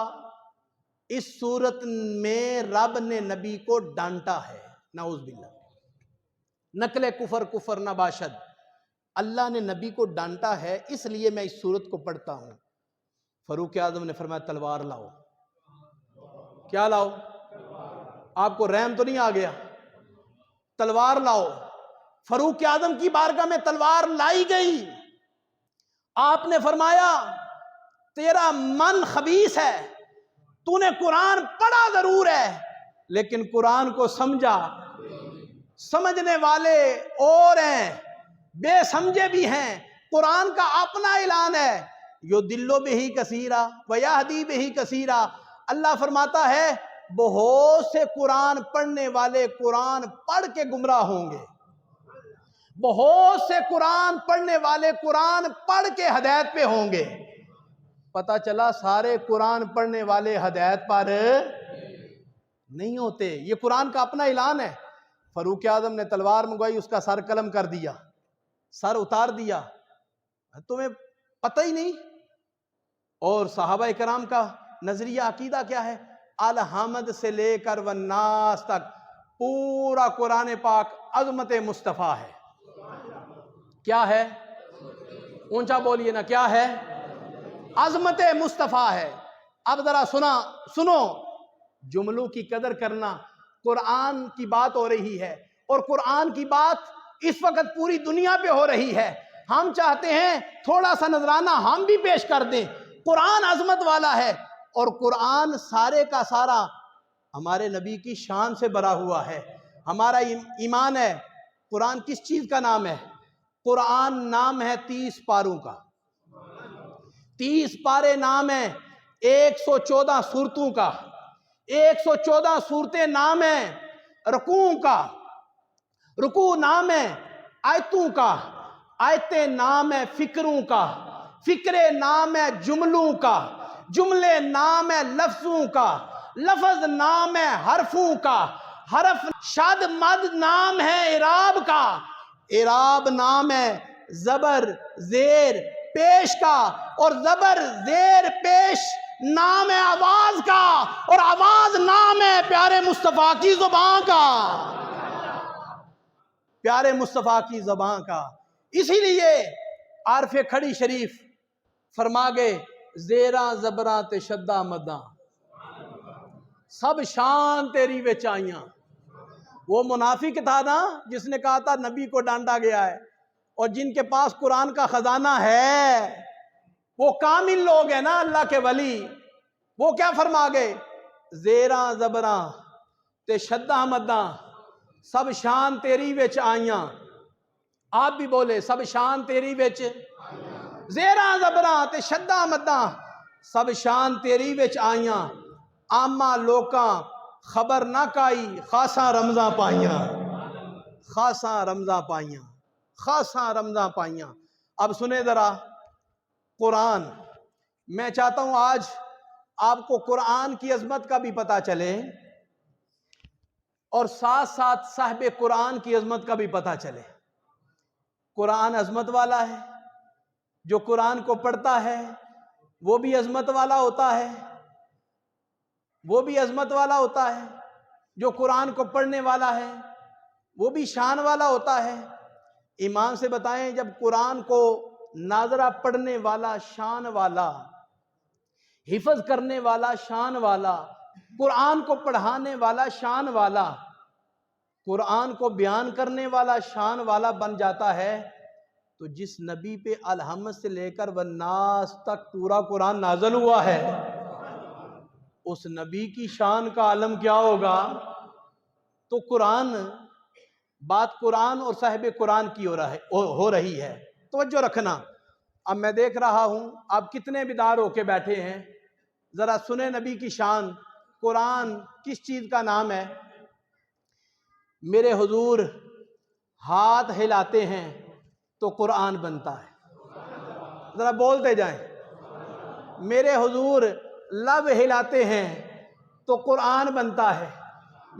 اس سورت میں رب نے نبی کو ڈانٹا ہے. نعوذ باللہ. نقل کفر کفر نہ باشد. اللہ نے نبی کو ڈانٹا ہے، اس لیے میں اس سورت کو پڑھتا ہوں. فاروق اعظم نے فرمایا تلوار لاؤ. کیا لاؤ؟ آپ کو رحم تو نہیں آ گیا؟ تلوار لاؤ. فاروق اعظم کی بارگاہ میں تلوار لائی گئی. آپ نے فرمایا تیرا من خبیث ہے، تو نے قرآن پڑھا ضرور ہے لیکن قرآن کو سمجھا. سمجھنے والے اور ہیں، بے سمجھے بھی ہیں. قرآن کا اپنا اعلان ہے، یو دلو بہی کثیرا ویہدی بہی کثیرا. اللہ فرماتا ہے بہت سے قرآن پڑھنے والے قرآن پڑھ کے گمراہ ہوں گے، بہت سے قرآن پڑھنے والے قرآن پڑھ کے ہدایت پہ ہوں گے. پتہ چلا سارے قرآن پڑھنے والے ہدایت پر نہیں ہوتے. یہ قرآن کا اپنا اعلان ہے. فاروق اعظم نے تلوار منگوائی، اس کا سر قلم کر دیا، سر اتار دیا. تمہیں پتہ ہی نہیں. اور صحابہ کرام کا نظریہ عقیدہ کیا ہے؟ الحمد سے لے کر والناس تک پورا قرآن پاک عظمت مصطفیٰ ہے. کیا ہے؟ اونچا بولیے نا، کیا ہے؟ عظمت مصطفیٰ ہے. اب ذرا سنو، جملوں کی قدر کرنا. قرآن کی بات ہو رہی ہے اور قرآن کی بات اس وقت پوری دنیا پہ ہو رہی ہے. ہم چاہتے ہیں تھوڑا سا نذرانہ ہم بھی پیش کر دیں. قرآن عظمت والا ہے اور قرآن سارے کا سارا ہمارے نبی کی شان سے بھرا ہوا ہے. ہمارا ایمان ہے. قرآن کس چیز کا نام ہے؟ قرآن نام ہے 30 پاروں کا. 30 پارے نام ہیں 114 سورتوں کا. 114 صورتیں نام ہیں رکوع کا. رکوع نام ہے آیتوں کا. آیتیں نام ہے فکروں کا. فکرے نام ہے جملوں کا. جملے نام ہے لفظوں کا. لفظ نام ہے حرفوں کا. حرف شاد مد نام ہے اعراب کا. اعراب نام ہے زبر زیر پیش کا. اور زبر زیر پیش نام ہے آواز کا. اور آواز نام ہے پیارے مصطفیٰ کی زبان کا. پیارے مصطفیٰ کی زبان کا. اسی لیے عارف کھڑی شریف فرما گئے زیراں زبراں تے شدہ مداں. سب شان تیری وچ آئیاں۔ وہ منافق تھا نا جس نے کہا تھا نبی کو ڈانٹا گیا ہے، اور جن کے پاس قرآن کا خزانہ ہے وہ کامل لوگ ہیں نا، اللہ کے ولی، وہ کیا فرما گئے؟ زیراں زبراں تے شداں مداں سب شان تیری وچ آئیاں۔ آپ بھی بولے سب شان تیری وچ، زیراں زبراں تے شداں مداں سب شان تیری وچ آئیاں، آما لوکاں خبر نہ کائی خاصاں رمضاں پائیاں، خاصاں رمضاں پائیاں، خاصاں رمضاں پائیاں۔ اب سنیں ذرا قرآن، میں چاہتا ہوں آج آپ کو قرآن کی عظمت کا بھی پتہ چلے اور ساتھ ساتھ صاحب قرآن کی عظمت کا بھی پتہ چلے۔ قرآن عظمت والا ہے، جو قرآن کو پڑھتا ہے وہ بھی عظمت والا ہوتا ہے، وہ بھی عظمت والا ہوتا ہے، جو قرآن کو پڑھنے والا ہے وہ بھی شان والا ہوتا ہے۔ ایمان سے بتائیں، جب قرآن کو ناظرہ پڑھنے والا شان والا، حفظ کرنے والا شان والا، قرآن کو پڑھانے والا شان والا، قرآن کو بیان کرنے والا شان والا بن جاتا ہے، تو جس نبی پہ الحمد سے لے کر والناس تک پورا قرآن نازل ہوا ہے، اس نبی کی شان کا عالم کیا ہوگا؟ تو قرآن، بات قرآن اور صاحب قرآن کی ہو رہی ہے، توجہ رکھنا۔ اب میں دیکھ رہا ہوں آپ کتنے بیدار ہو کے بیٹھے ہیں، ذرا سنیں نبی کی شان۔ قرآن کس چیز کا نام ہے؟ میرے حضور ہاتھ ہلاتے ہیں تو قرآن بنتا ہے، ذرا بولتے جائیں۔ میرے حضور لب ہلاتے ہیں تو قرآن بنتا ہے،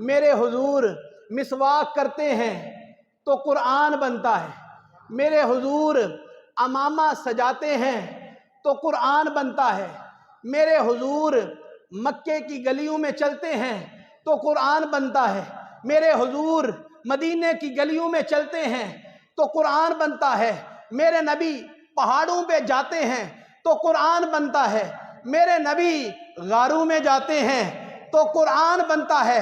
میرے حضور مسواک کرتے ہیں تو قرآن بنتا ہے، میرے حضور امامہ سجاتے ہیں تو قرآن بنتا ہے، میرے حضور مکے کی گلیوں میں چلتے ہیں تو قرآن بنتا ہے، میرے حضور مدینے کی گلیوں میں چلتے ہیں تو قرآن بنتا ہے، میرے نبی پہاڑوں پہ جاتے ہیں تو قرآن بنتا ہے، میرے نبی غاروں میں جاتے ہیں تو قرآن بنتا ہے،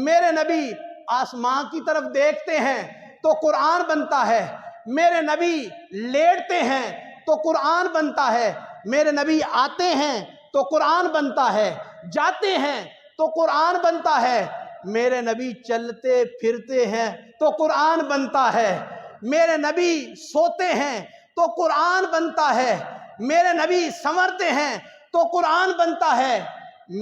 میرے نبی آسمان کی طرف دیکھتے ہیں تو قرآن بنتا ہے، میرے نبی لیٹتے ہیں تو قرآن بنتا ہے، میرے نبی آتے ہیں تو قرآن بنتا ہے، جاتے ہیں تو قرآن بنتا ہے، میرے نبی چلتے پھرتے ہیں تو قرآن بنتا ہے، میرے نبی سوتے ہیں تو قرآن بنتا ہے، میرے نبی سنورتے ہیں تو قرآن بنتا ہے،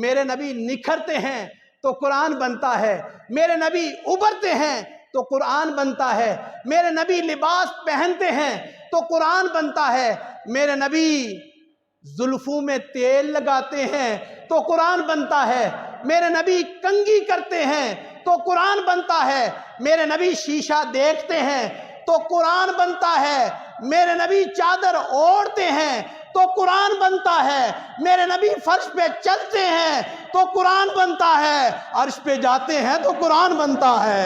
میرے نبی نکھرتے ہیں تو قرآن بنتا ہے، میرے نبی ابھرتے ہیں تو قرآن بنتا ہے، میرے نبی لباس پہنتے ہیں تو قرآن بنتا ہے، میرے نبی زلفوں میں تیل لگاتے ہیں تو قرآن بنتا ہے، میرے نبی کنگھی کرتے ہیں تو قرآن بنتا ہے، میرے نبی شیشہ دیکھتے ہیں تو قرآن بنتا ہے، میرے نبی چادر اوڑھتے ہیں تو قرآن بنتا ہے، میرے نبی فرش پہ چلتے ہیں تو قرآن بنتا ہے، عرش پہ جاتے ہیں تو قرآن بنتا ہے۔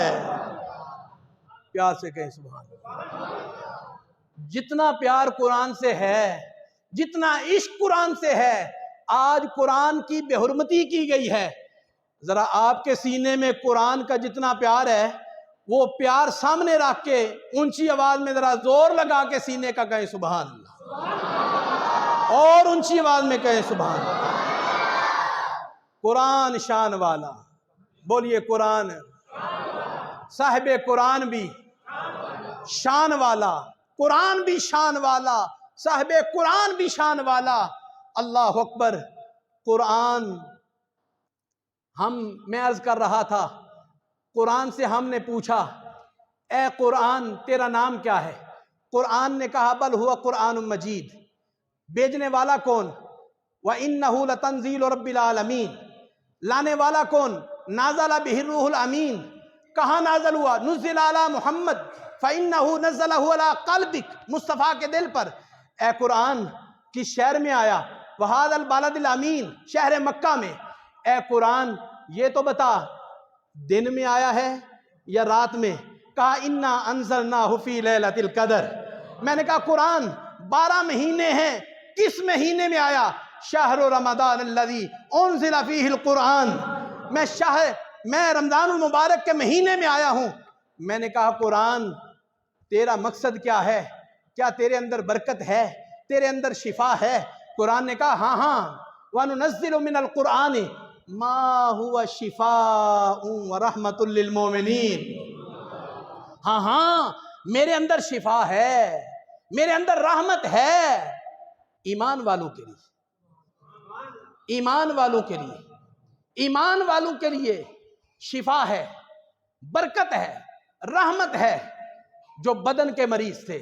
پیار سے کہیں سبحان اللہ۔ جتنا پیار قرآن سے ہے، جتنا عشق قرآن سے ہے، آج قرآن کی بے حرمتی کی گئی ہے۔ ذرا آپ کے سینے میں قرآن کا جتنا پیار ہے، وہ پیار سامنے رکھ کے اونچی آواز میں ذرا زور لگا کے سینے کا کہیں سبحان اللہ، اور اونچی آواز میں کہیں سبحان اللہ۔ قرآن شان والا، بولیے قرآن، صاحب قرآن بھی شان والا، قرآن بھی شان والا، صاحب قرآن بھی شان والا۔ اللہ اکبر۔ قرآن، میں عرض کر رہا تھا، قرآن سے ہم نے پوچھا اے قرآن تیرا نام کیا ہے؟ قرآن نے کہا بل ہوا قرآن مجید۔ بھیجنے والا کون؟ وَإِنَّهُ لَتَنزِيلُ رَبِّ الْعَالَمِينَ۔ لانے والا کون؟ نازل بِهِ الروح الامین۔ کہاں نازل ہوا؟ نزل علی محمد فَإِنَّهُ نَزَّلَهُ عَلَى قَلْبِكَ، مصطفیٰ کے دل پر۔ اے قرآن کس شہر میں آیا؟ وَهَذَا الْبَلَدِ الْأَمِينَ، شہر مکہ میں۔ اے قرآن یہ تو بتا دن میں آیا ہے یا رات میں؟ کہا اِنَّا أَنزَلْنَاهُ فِي لَيْلَةِ الْقَدْرِ۔ میں نے کہا قرآن 12 مہینے ہیں، کس مہینے میں آیا؟ شہر رمضان الذی انزل فیہ القرآن۔ میں رمضان المبارک کے مہینے میں آیا ہوں. میں نے کہا قرآن تیرا مقصد کیا ہے؟ کیا تیرے اندر برکت ہے؟ تیرے اندر شفا ہے؟ قرآن نے کہا ہاں وَنُنَزِّلُ مِنَ الْقُرْآنِ مَا هُوَ شِفَاءٌ وَرَحْمَةٌ لِّلْمُؤْمِنِينَ. ہاں میرے اندر شفا ہے، میرے اندر رحمت ہے ایمان والوں کے لیے، ایمان والوں کے لیے، ایمان والوں کے لیے شفا ہے، برکت ہے، رحمت ہے. جو بدن کے مریض تھے،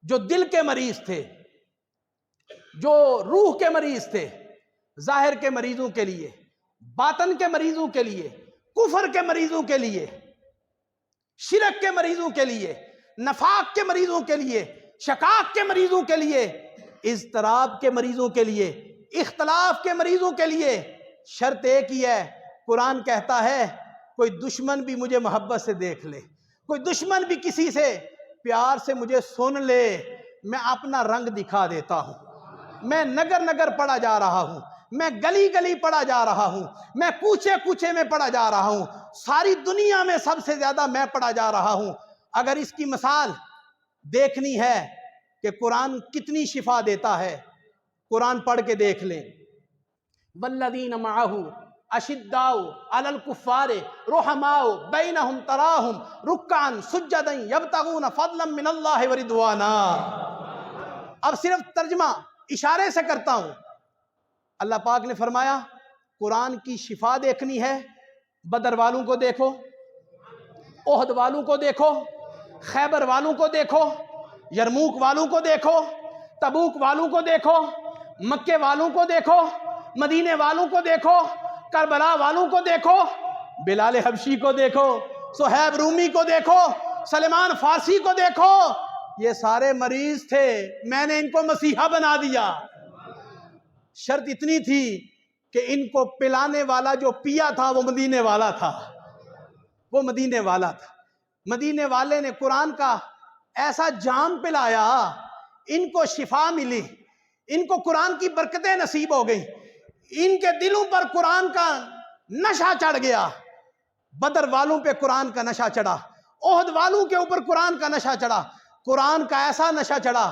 جو دل کے مریض تھے، جو روح کے مریض تھے، ظاہر کے مریضوں کے لیے، باطن کے مریضوں کے لیے، کفر کے مریضوں کے لیے، شرک کے مریضوں کے لیے، نفاق کے مریضوں کے لیے، شقاق کے مریضوں کے لیے، اضطراب کے مریضوں کے لیے، اختلاف کے مریضوں کے لیے شرط ایک ہی ہے. قرآن کہتا ہے کوئی دشمن بھی مجھے محبت سے دیکھ لے، کوئی دشمن بھی کسی سے پیار سے مجھے سن لے، میں اپنا رنگ دکھا دیتا ہوں. میں نگر نگر پڑا جا رہا ہوں، میں گلی گلی پڑا جا رہا ہوں، میں کوچے کوچے میں پڑا جا رہا ہوں، ساری دنیا میں سب سے زیادہ میں پڑا جا رہا ہوں. اگر اس کی مثال دیکھنی ہے کہ قرآن کتنی شفا دیتا ہے، قرآن پڑھ کے دیکھ لیں. والذین معہ اشداء علی الکفار رحماء بینہم تراہم رکعا سجدا یبتغون فضلا من اللہ ورضوانا. اب صرف ترجمہ اشارے سے کرتا ہوں. اللہ پاک نے فرمایا قرآن کی شفا دیکھنی ہے، بدر والوں کو دیکھو، احد والوں کو دیکھو، خیبر والوں کو دیکھو، یرموک والوں کو دیکھو، تبوک والوں کو دیکھو، مکے والوں کو دیکھو، مدینے والوں کو دیکھو، کربلا والوں کو دیکھو، بلال حبشی کو دیکھو، صہیب رومی کو دیکھو، سلمان فارسی کو دیکھو. یہ سارے مریض تھے، میں نے ان کو مسیحا بنا دیا. شرط اتنی تھی کہ ان کو پلانے والا جو پیا تھا وہ مدینے والا تھا، وہ مدینے والا تھا. مدینے والے نے قرآن کا ایسا جام پلایا، ان کو شفا ملی، ان کو قرآن کی برکتیں نصیب ہو گئیں، ان کے دلوں پر قرآن کا نشہ چڑھ گیا. بدر والوں پہ قرآن کا نشہ چڑھا، احد والوں کے اوپر قرآن کا نشہ چڑھا. قرآن کا ایسا نشہ چڑھا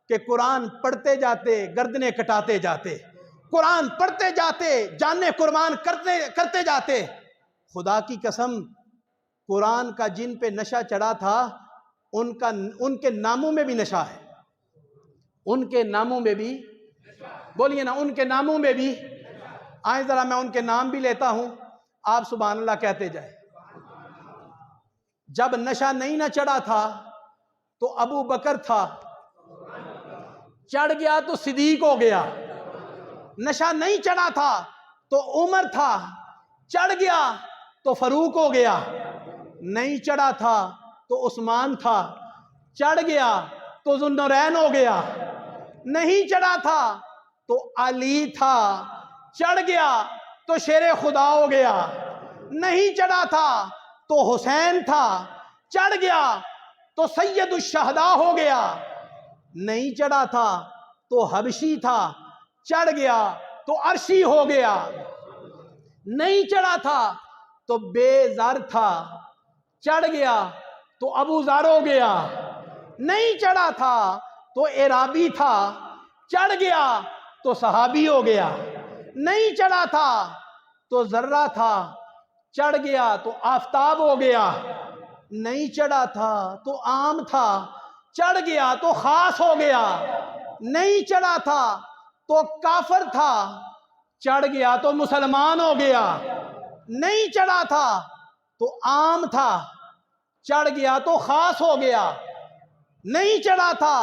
کہ قرآن پڑھتے جاتے گردنیں کٹاتے جاتے، قرآن پڑھتے جاتے جانیں قربان کرتے جاتے. خدا کی قسم قرآن کا جن پہ نشہ چڑھا تھا ان کے ناموں میں بھی نشہ ہے، ان کے ناموں میں بھی، بولیے نا، ان کے ناموں میں بھی. آئیں ذرا میں ان کے نام بھی لیتا ہوں، آپ سبحان اللہ کہتے جائیں. جب نشہ نہیں نہ چڑھا تھا تو ابو بکر تھا، چڑھ گیا تو صدیق ہو گیا. نشہ نہیں چڑھا تھا تو عمر تھا، چڑھ گیا تو فاروق ہو گیا. نہیں چڑھا تھا تو عثمان تھا، چڑھ گیا تو ذوالنورین ہو گیا. نہیں چڑھا تھا تو علی تھا، چڑھ گیا تو شیر خدا ہو گیا. نہیں چڑھا تھا تو حسین تھا، چڑھ گیا تو سید الشہداء ہو گیا. نہیں چڑھا تھا تو حبشی تھا، چڑھ گیا تو عرشی ہو گیا. نہیں چڑھا تھا تو بے زر تھا، چڑھ گیا تو ابو ذر ہو گیا. نہیں چڑھا تھا تو عرابی تھا، چڑھ گیا تو صحابی ہو گیا. نہیں چڑھا تھا تو ذرہ تھا، چڑھ گیا تو آفتاب ہو گیا. نہیں چڑھا تھا تو عام تھا، چڑھ گیا تو خاص ہو گیا. نہیں چڑھا تھا تو کافر تھا، چڑھ گیا تو مسلمان ہو گیا. نہیں چڑھا تھا تو عام تھا، چڑھ گیا تو خاص ہو گیا. نہیں چڑھا تھا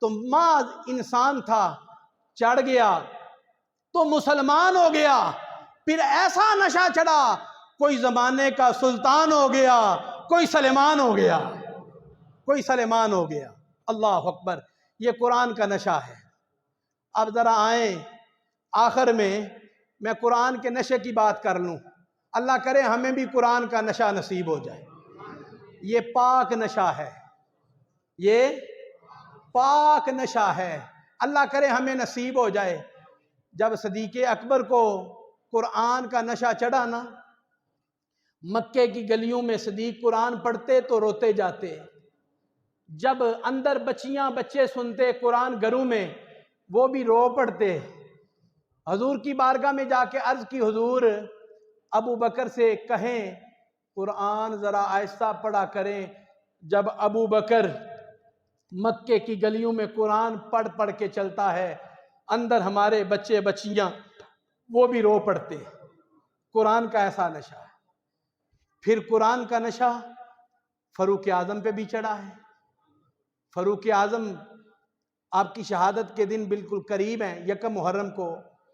تو محض انسان تھا، چڑھ گیا تو مسلمان ہو گیا. پھر ایسا نشہ چڑھا، کوئی زمانے کا سلطان ہو گیا، کوئی سلیمان ہو گیا، کوئی سلیمان ہو گیا. اللہ اکبر، یہ قرآن کا نشہ ہے. اب ذرا آئیں آخر میں قرآن کے نشے کی بات کر لوں. اللہ کرے ہمیں بھی قرآن کا نشہ نصیب ہو جائے. یہ پاک نشہ ہے، یہ پاک نشہ ہے. اللہ کرے ہمیں نصیب ہو جائے. جب صدیق اکبر کو قرآن کا نشہ چڑھا نا، مکے کی گلیوں میں صدیق قرآن پڑھتے تو روتے جاتے، جب اندر بچیاں بچے سنتے قرآن گھروں میں وہ بھی رو پڑتے۔ حضور کی بارگاہ میں جا کے عرض کی، حضور ابو بکر سے کہیں قرآن ذرا آہستہ پڑھا کریں۔ جب ابو بکر مکے کی گلیوں میں قرآن پڑھ پڑھ کے چلتا ہے، اندر ہمارے بچے بچیاں وہ بھی رو پڑتے۔ قرآن کا ایسا نشہ ہے۔ پھر قرآن کا نشہ فاروق اعظم پہ بھی چڑھا ہے۔ فاروق اعظم آپ کی شہادت کے دن بالکل قریب ہیں، یکم محرم کو،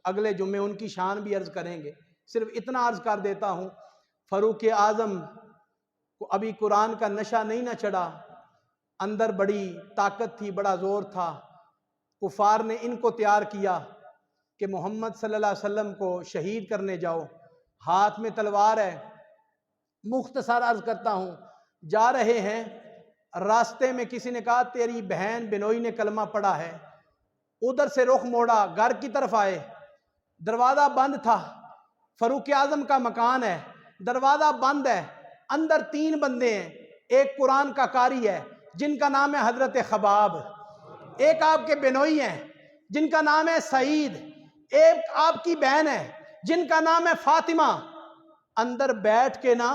اگلے جمعے ان کی شان بھی عرض کریں گے۔ صرف اتنا عرض کر دیتا ہوں، فاروق اعظم کو ابھی قرآن کا نشہ نہیں نہ چڑھا، اندر بڑی طاقت تھی، بڑا زور تھا۔ کفار نے ان کو تیار کیا کہ محمد صلی اللہ علیہ وسلم کو شہید کرنے جاؤ، ہاتھ میں تلوار ہے۔ مختصر عرض کرتا ہوں، جا رہے ہیں، راستے میں کسی نے کہا تیری بہن بنوئی نے کلمہ پڑھا ہے، ادھر سے رخ موڑا، گھر کی طرف آئے، دروازہ بند تھا، فاروق اعظم کا مکان ہے، دروازہ بند ہے، اندر 3 بندے ہیں، ایک قرآن کا قاری ہے جن کا نام ہے حضرت خباب، ایک آپ کے بنوئی ہیں جن کا نام ہے سعید، ایک آپ کی بہن ہے جن کا نام ہے فاطمہ۔ اندر بیٹھ کے نا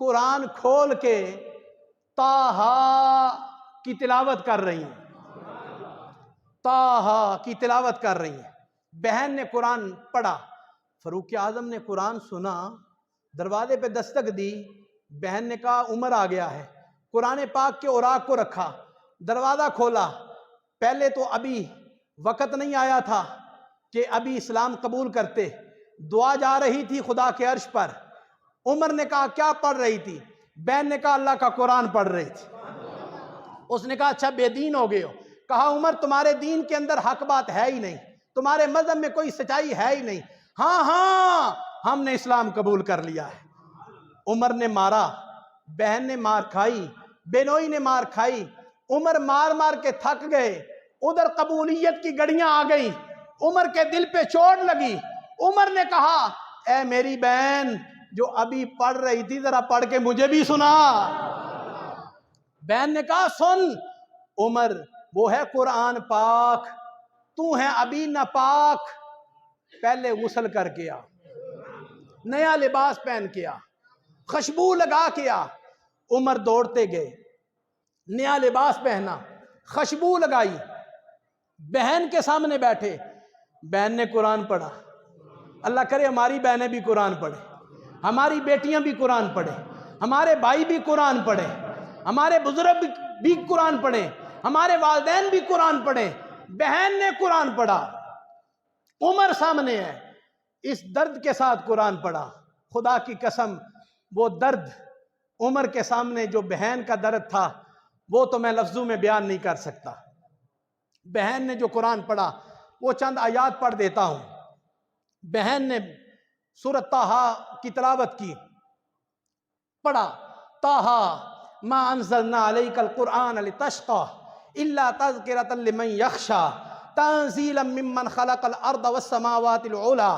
قرآن کھول کے طٰہٰ کی تلاوت کر رہی ہیں، طٰہٰ کی تلاوت کر رہی ہیں۔ بہن نے قرآن پڑھا، فاروق اعظم نے قرآن سنا، دروازے پہ دستک دی، بہن نے کہا عمر آ گیا ہے، قرآن پاک کے اوراق کو رکھا، دروازہ کھولا۔ پہلے تو ابھی وقت نہیں آیا تھا کہ ابھی اسلام قبول کرتے، دعا جا رہی تھی خدا کے عرش پر۔ عمر نے کہا کیا پڑھ رہی تھی؟ بہن نے کہا اللہ کا قرآن پڑھ رہی تھی۔ اس نے کہا اچھا بے دین ہو گئے ہو؟ کہا عمر تمہارے دین کے اندر حق بات ہے ہی نہیں، تمہارے مذہب میں کوئی سچائی ہے ہی نہیں۔ ہاں ہاں ہم نے اسلام قبول کر لیا ہے۔ عمر نے مارا، بہن نے مار کھائی، بینوئی نے مار کھائی، عمر مار مار کے تھک گئے، ادھر قبولیت کی گڑیاں آ گئی، عمر کے دل پہ چوٹ لگی۔ عمر نے کہا اے میری بہن جو ابھی پڑھ رہی تھی ذرا پڑھ کے مجھے بھی سنا۔ بہن نے کہا سن عمر، وہ ہے قرآن پاک، تو ہے ابھی ناپاک، پہلے غسل کر کے آ، نیا لباس پہن کے آ، خوشبو لگا کے آ۔ عمر دوڑتے گئے، نیا لباس پہنا، خوشبو لگائی، بہن کے سامنے بیٹھے، بہن نے قرآن پڑھا۔ اللہ کرے ہماری بہنیں بھی قرآن پڑھیں، ہماری بیٹیاں بھی قرآن پڑھیں، ہمارے بھائی بھی قرآن پڑھیں، ہمارے بزرگ بھی قرآن پڑھیں، ہمارے والدین بھی قرآن پڑھیں۔ بہن نے قرآن پڑھا، عمر سامنے ہے، اس درد کے ساتھ قرآن پڑھا۔ خدا کی قسم وہ درد عمر کے سامنے جو بہن کا درد تھا وہ تو میں لفظوں میں بیان نہیں کر سکتا۔ بہن نے جو قرآن پڑھا وہ چند آیات پڑھ دیتا ہوں۔ بہن نے سورۃ طٰہٰ کی تلاوت کی، پڑھا طٰہٰ ما انزلنا علیک القرآن لتشقی الا تذکرۃ لمن یخشی تنزیلا ممن خلق الارض والسماوات العلی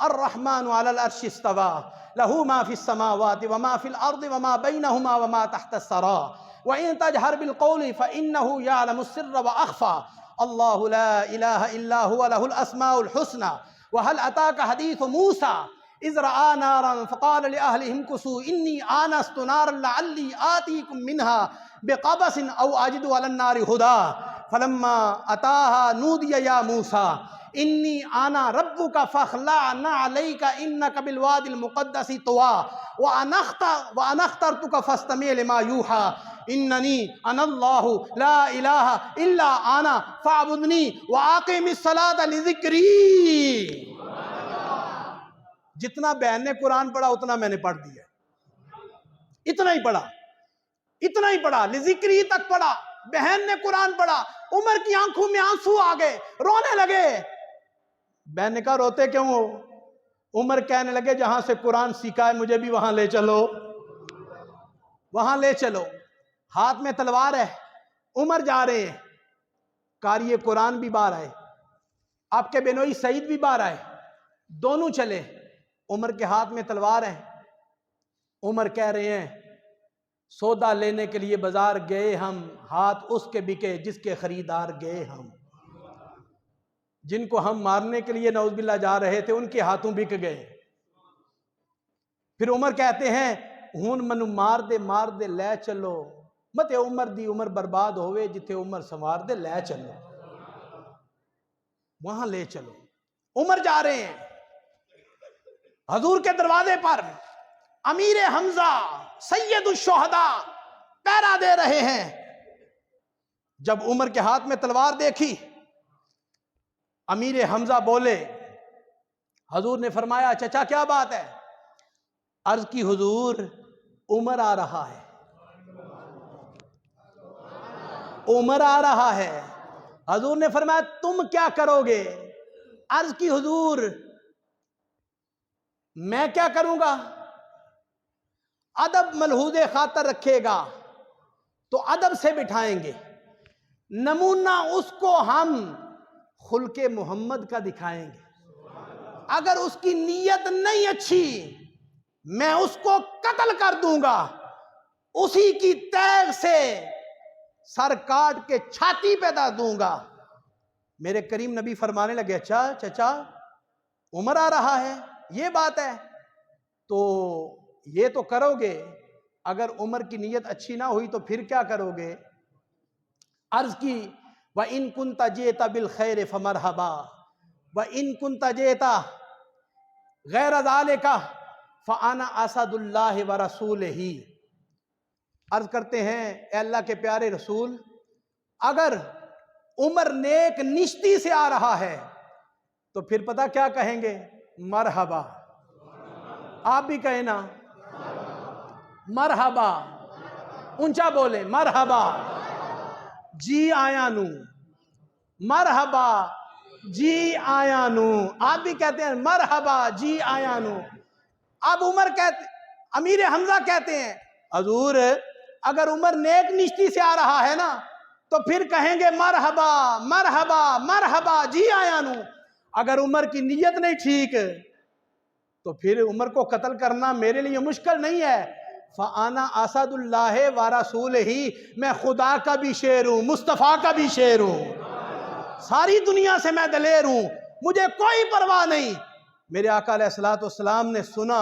الرحمن علی العرش استوی له ما في السماوات وما في الارض وما بینهما وما تحت الثری وان تجهر بالقول فانه يعلم السر واخفى اللہ لا الہ الا هو له الاسماء الحسنى وهل اتاك حدیث موسى اذ رأى نارا فقال لأهلهم امكثوا انی آنست نارا لعلی آتیکم منها بقبس او اجد على النار هدى فلما اتاها نودی یا موسیٰ انی آنا ربک فاخلع نعلیک انک بالوادی المقدس طوی وانا اخترتک فاستمع لما یوحی اننی انا اللہ لا الہ الا انا فاعبدنی واقم الصلاۃ لذکری۔ جتنا بہن نے قرآن پڑھا اتنا میں نے پڑھ دیا، اتنا ہی پڑھا، اتنا ہی پڑھا، لذکری تک پڑھا۔ بہن نے قرآن پڑھا، عمر کی آنکھوں میں آنسو آ گئے، رونے لگے۔ بہن نے کہا روتے کیوں ہو؟ عمر کہنے لگے جہاں سے قرآن سیکھا ہے مجھے بھی وہاں لے چلو، وہاں لے چلو۔ ہاتھ میں تلوار ہے، عمر جا رہے ہیں، قاری قرآن بھی باہر آئے، آپ کے بینوئی سعید بھی باہر آئے، دونوں چلے۔ عمر کے ہاتھ میں تلوار ہے. عمر کہہ رہے ہیں سودا لینے کے لیے بازار گئے ہم، ہاتھ اس کے بکے جس کے خریدار گئے ہم. جن کو ہم مارنے کے لیے نعوذ باللہ جا رہے تھے ان کے ہاتھوں بک گئے. پھر عمر کہتے ہیں ہون منو مار دے لے چلو، مت عمر دی عمر برباد ہوئے جتھے عمر سنوار دے لے چلو، وہاں لے چلو. عمر جا رہے ہیں حضور کے دروازے پر، امیر حمزہ سید الشہداء پہرا دے رہے ہیں. جب عمر کے ہاتھ میں تلوار دیکھی امیر حمزہ بولے. حضور نے فرمایا چچا کیا بات ہے؟ عرض کی حضور عمر آ رہا ہے، عمر آ رہا ہے. حضور نے فرمایا تم کیا کرو گے؟ عرض کی حضور میں کیا کروں گا؟ ادب ملحوظ خاطر رکھے گا تو ادب سے بٹھائیں گے، نمونہ اس کو ہم خلق محمد کا دکھائیں گے. اگر اس کی نیت نہیں اچھی میں اس کو قتل کر دوں گا، اسی کی تیغ سے سر کاٹ کے چھاتی پہ دے دوں گا. میرے کریم نبی فرمانے لگے اچھا چچا عمر آ رہا ہے یہ بات ہے تو یہ تو کرو گے، اگر عمر کی نیت اچھی نہ ہوئی تو پھر کیا کرو گے؟ عرض کی وَإِن كُنْتَ جِئْتَ بِالْخَيْرِ فَمَرْحَبًا وَإِن كُنْتَ جِئْتَ غَيْرَ ذَلِكَ فَأَنَا أَسَدُ اللَّهِ وَرَسُولِهِ. عرض کرتے ہیں اے اللہ کے پیارے رسول، اگر عمر نیک نشتی سے آ رہا ہے تو پھر پتہ کیا کہیں گے؟ مرحبا. آپ بھی کہیں نا مرحبا، اونچا بولیں مرحبا جی آیا نو، مرحبا جی آیا نو. آپ بھی کہتے ہیں مرحبا جی آیا نو. اب عمر کہتے، امیر حمزہ کہتے ہیں حضور اگر عمر نیک نشتی سے آ رہا ہے نا تو پھر کہیں گے مرحبا مرحبا مرحبا جی آیا نو. اگر عمر کی نیت نہیں ٹھیک تو پھر عمر کو قتل کرنا میرے لیے مشکل نہیں ہے. فَأَنَا أَسَدُ اللَّهِ وَرَسُولِهِ، میں خدا کا بھی شیر ہوں، مصطفیٰ کا بھی شیر ہوں، ساری دنیا سے میں دلیر ہوں، مجھے کوئی پرواہ نہیں. میرے آقا علیہ السلام نے سنا،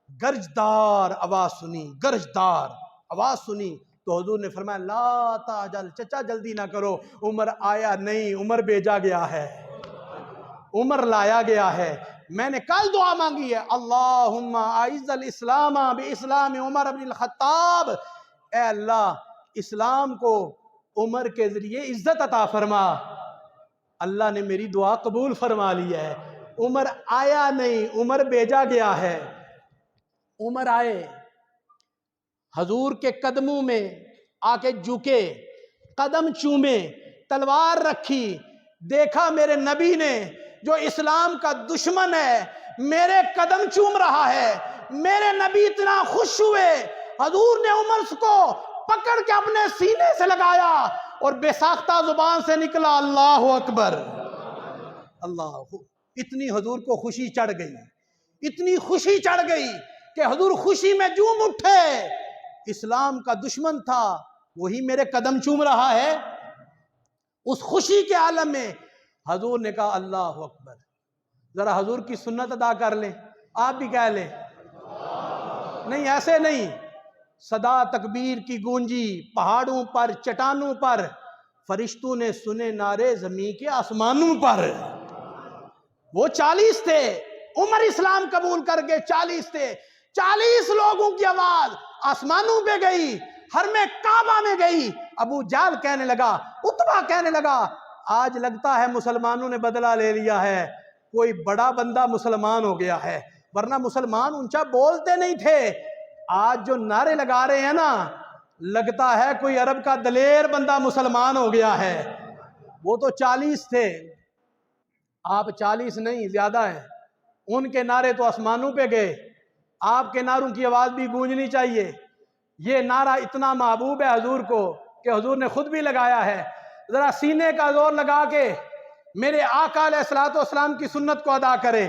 گرجدار آواز سنی، گرجدار آواز سنی تو حضور نے فرمایا لا تعجل، چچا جلدی نہ کرو، عمر آیا نہیں، عمر بھیجا گیا ہے، عمر لایا گیا ہے. میں نے کل دعا مانگی ہے اللہم اعز الاسلام باسلام عمر بن الخطاب، اے اللہ اسلام کو عمر کے ذریعے عزت عطا فرما. اللہ نے میری دعا قبول فرما لی ہے. عمر آیا نہیں، عمر بھیجا گیا ہے. عمر آئے، حضور کے قدموں میں آ کے جھکے، قدم چومے، تلوار رکھی. دیکھا میرے نبی نے جو اسلام کا دشمن ہے میرے قدم چوم رہا ہے. میرے نبی اتنا خوش ہوئے، حضور نے عمر کو پکڑ کے اپنے سینے سے لگایا اور بے ساختہ زبان سے نکلا اللہ اکبر. اللہ، اتنی حضور کو خوشی چڑھ گئی، اتنی خوشی چڑھ گئی کہ حضور خوشی میں جھوم اٹھے. اسلام کا دشمن تھا وہی میرے قدم چوم رہا ہے. اس خوشی کے عالم میں حضور نے کہا اللہ اکبر. ذرا حضور کی سنت ادا کر لیں، آپ بھی کہہ لیں. نہیں ایسے نہیں، صدا تکبیر کی گونجی پہاڑوں پر چٹانوں پر، فرشتوں نے سنے نعرے زمین کے آسمانوں پر. وہ 40 تھے، عمر اسلام قبول کر کے 40 تھے. 40 لوگوں کی آواز آسمانوں پہ گئی، حرم کعبہ میں گئی. ابو جہل کہنے لگا، عتبہ کہنے لگا آج لگتا ہے مسلمانوں نے بدلہ لے لیا ہے، کوئی بڑا بندہ مسلمان ہو گیا ہے، ورنہ مسلمان اونچا بولتے نہیں تھے. آج جو نعرے لگا رہے ہیں نا لگتا ہے کوئی عرب کا دلیر بندہ مسلمان ہو گیا ہے. وہ تو 40 تھے، آپ 40 نہیں زیادہ ہیں. ان کے نعرے تو آسمانوں پہ گئے، آپ کے نعروں کی آواز بھی گونجنی چاہیے. یہ نعرہ اتنا محبوب ہے حضور کو کہ حضور نے خود بھی لگایا ہے. ذرا سینے کا زور لگا کے میرے آقا علیہ السلام کی سنت کو ادا کریں.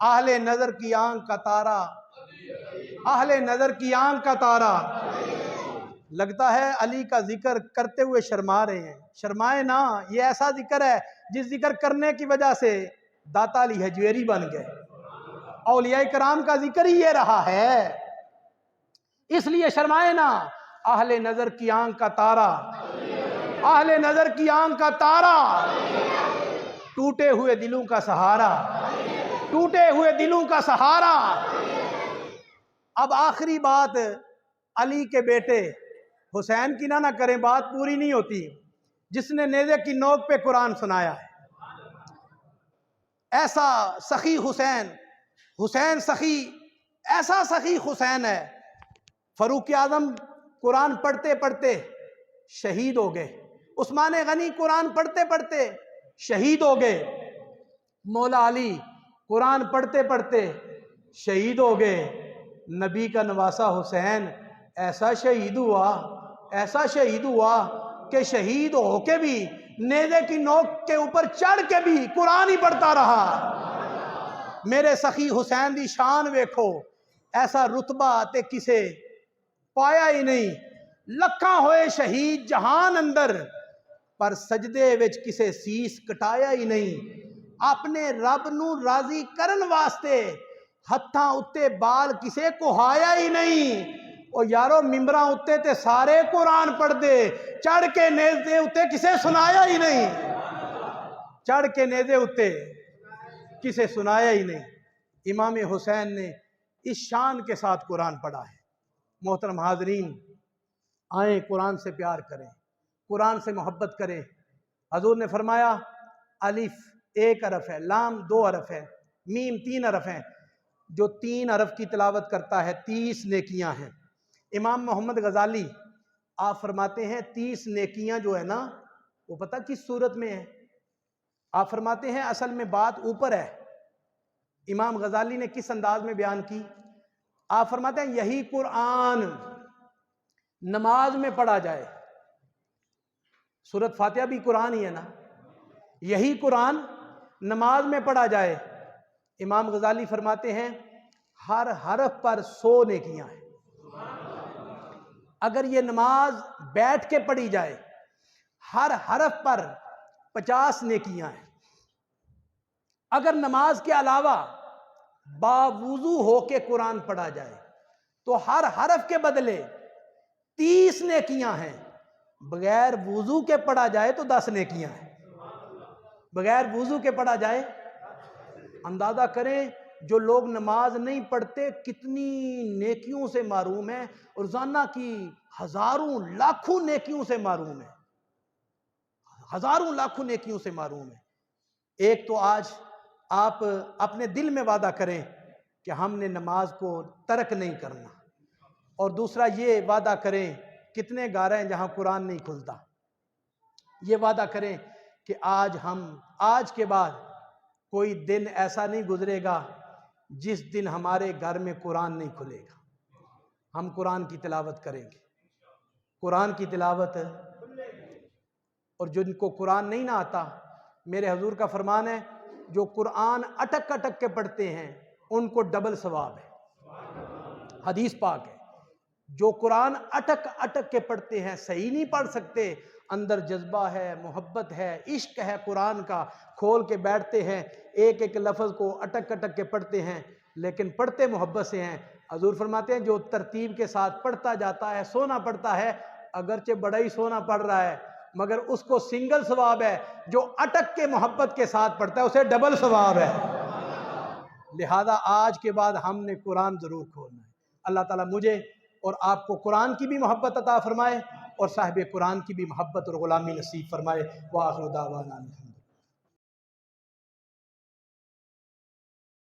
اہل نظر کی آنکھ کا تارا، اہل نظر کی آنکھ کا تارا۔ لگتا ہے علی کا ذکر کرتے ہوئے شرما رہے ہیں، شرمائے نہ، یہ ایسا ذکر ہے جس ذکر کرنے کی وجہ سے داتا علی حجویری بن گئے۔ اولیاء کرام کا ذکر ہی یہ رہا ہے، اس لیے شرمائے نہ۔ اہل نظر کی آنکھ کا تارا، اہل نظر کی آنکھ کا تارا، ٹوٹے ہوئے دلوں کا سہارا، ٹوٹے ہوئے دلوں کا سہارا۔ اب آخری بات علی کے بیٹے حسین کی نہ کریں، بات پوری نہیں ہوتی، جس نے نیزے کی نوک پہ قرآن سنایا ہے۔ ایسا سخی حسین، حسین سخی، ایسا سخی حسین ہے۔ فاروق اعظم قرآن پڑھتے پڑھتے شہید ہو گئے، عثمان غنی قرآن پڑھتے پڑھتے شہید ہو گئے، مولا علی قرآن پڑھتے پڑھتے شہید ہو گئے۔ نبی کا نواسا حسین ایسا شہید ہوا، ایسا شہید ہوا کہ شہید ہو کے بھی نیزے کی نوک کے اوپر چڑھ کے بھی قرآن ہی پڑھتا رہا۔ میرے سخی حسین دی شان ویکھو، ایسا رتبہ تے کسے پایا ہی نہیں۔ لکھاں ہوئے شہید جہان اندر، پر سجدے وچ کسے سیس کٹایا ہی نہیں۔ اپنے رب نو راضی کرن واسطے ہتھاں اتے بال کسے کو ہایا ہی نہیں۔ او یارو ممبراں اتے تے سارے قرآن پڑھ دے، چڑھ کے نیزے اتے کسے سنایا ہی نہیں، چڑھ کے نیزے اتے کسے سنایا ہی نہیں۔ امام حسین نے اس شان کے ساتھ قرآن پڑھا ہے۔ محترم حاضرین، آئیں قرآن سے پیار کریں، قرآن سے محبت کریں۔ حضور نے فرمایا الف ایک حرف ہے، لام دو حرف ہے، میم تین حرف ہیں، جو تین حرف کی تلاوت کرتا ہے 30 نیکیاں ہیں۔ امام محمد غزالی آپ فرماتے ہیں 30 نیکیاں جو ہے نا وہ پتہ کس صورت میں ہے؟ آپ فرماتے ہیں اصل میں بات اوپر ہے۔ امام غزالی نے کس انداز میں بیان کی؟ آپ فرماتے ہیں یہی قرآن نماز میں پڑھا جائے، سورۃ فاتحہ بھی قرآن ہی ہے نا، یہی قرآن نماز میں پڑھا جائے، امام غزالی فرماتے ہیں ہر حرف پر 100 نیکیاں ہیں۔ اگر یہ نماز بیٹھ کے پڑھی جائے ہر حرف پر 50 نیکیاں ہیں۔ اگر نماز کے علاوہ باوضو ہو کے قرآن پڑھا جائے تو ہر حرف کے بدلے 30 نیکیاں ہیں۔ بغیر وضو کے پڑھا جائے تو 10 نیکیاں ہیں۔ بغیر وضو کے پڑھا جائے، اندازہ کریں جو لوگ نماز نہیں پڑھتے کتنی نیکیوں سے محروم ہیں، روزانہ کی ہزاروں لاکھوں نیکیوں سے محروم ہیں، ہزاروں لاکھوں نیکیوں سے محروم ہیں۔ ایک تو آج آپ اپنے دل میں وعدہ کریں کہ ہم نے نماز کو ترک نہیں کرنا، اور دوسرا یہ وعدہ کریں، کتنے گھر ہیں جہاں قرآن نہیں کھلتا، یہ وعدہ کریں کہ آج کے بعد کوئی دن ایسا نہیں گزرے گا جس دن ہمارے گھر میں قرآن نہیں کھلے گا۔ ہم قرآن کی تلاوت کریں گے، قرآن کی تلاوت۔ اور جن کو قرآن نہیں نہ آتا، میرے حضور کا فرمان ہے جو قرآن اٹک اٹک کے پڑھتے ہیں ان کو ڈبل ثواب ہے، حدیث پاک ہے۔ جو قرآن اٹک اٹک کے پڑھتے ہیں، صحیح نہیں پڑھ سکتے، اندر جذبہ ہے، محبت ہے، عشق ہے قرآن کا، کھول کے بیٹھتے ہیں، ایک ایک لفظ کو اٹک اٹک کے پڑھتے ہیں، لیکن پڑھتے محبت سے ہیں۔ حضور فرماتے ہیں جو ترتیب کے ساتھ پڑھتا جاتا ہے، سونا پڑھتا ہے، اگرچہ بڑا ہی سونا پڑھ رہا ہے مگر اس کو سنگل ثواب ہے، جو اٹک کے محبت کے ساتھ پڑھتا ہے اسے ڈبل ثواب ہے۔ لہذا آج کے بعد ہم نے قرآن ضرور کھولنا ہے۔ اللہ تعالیٰ مجھے اور آپ کو قرآن کی بھی محبت عطا فرمائے اور صاحب قرآن کی بھی محبت اور غلامی نصیب فرمائے۔ وآخر دعوانا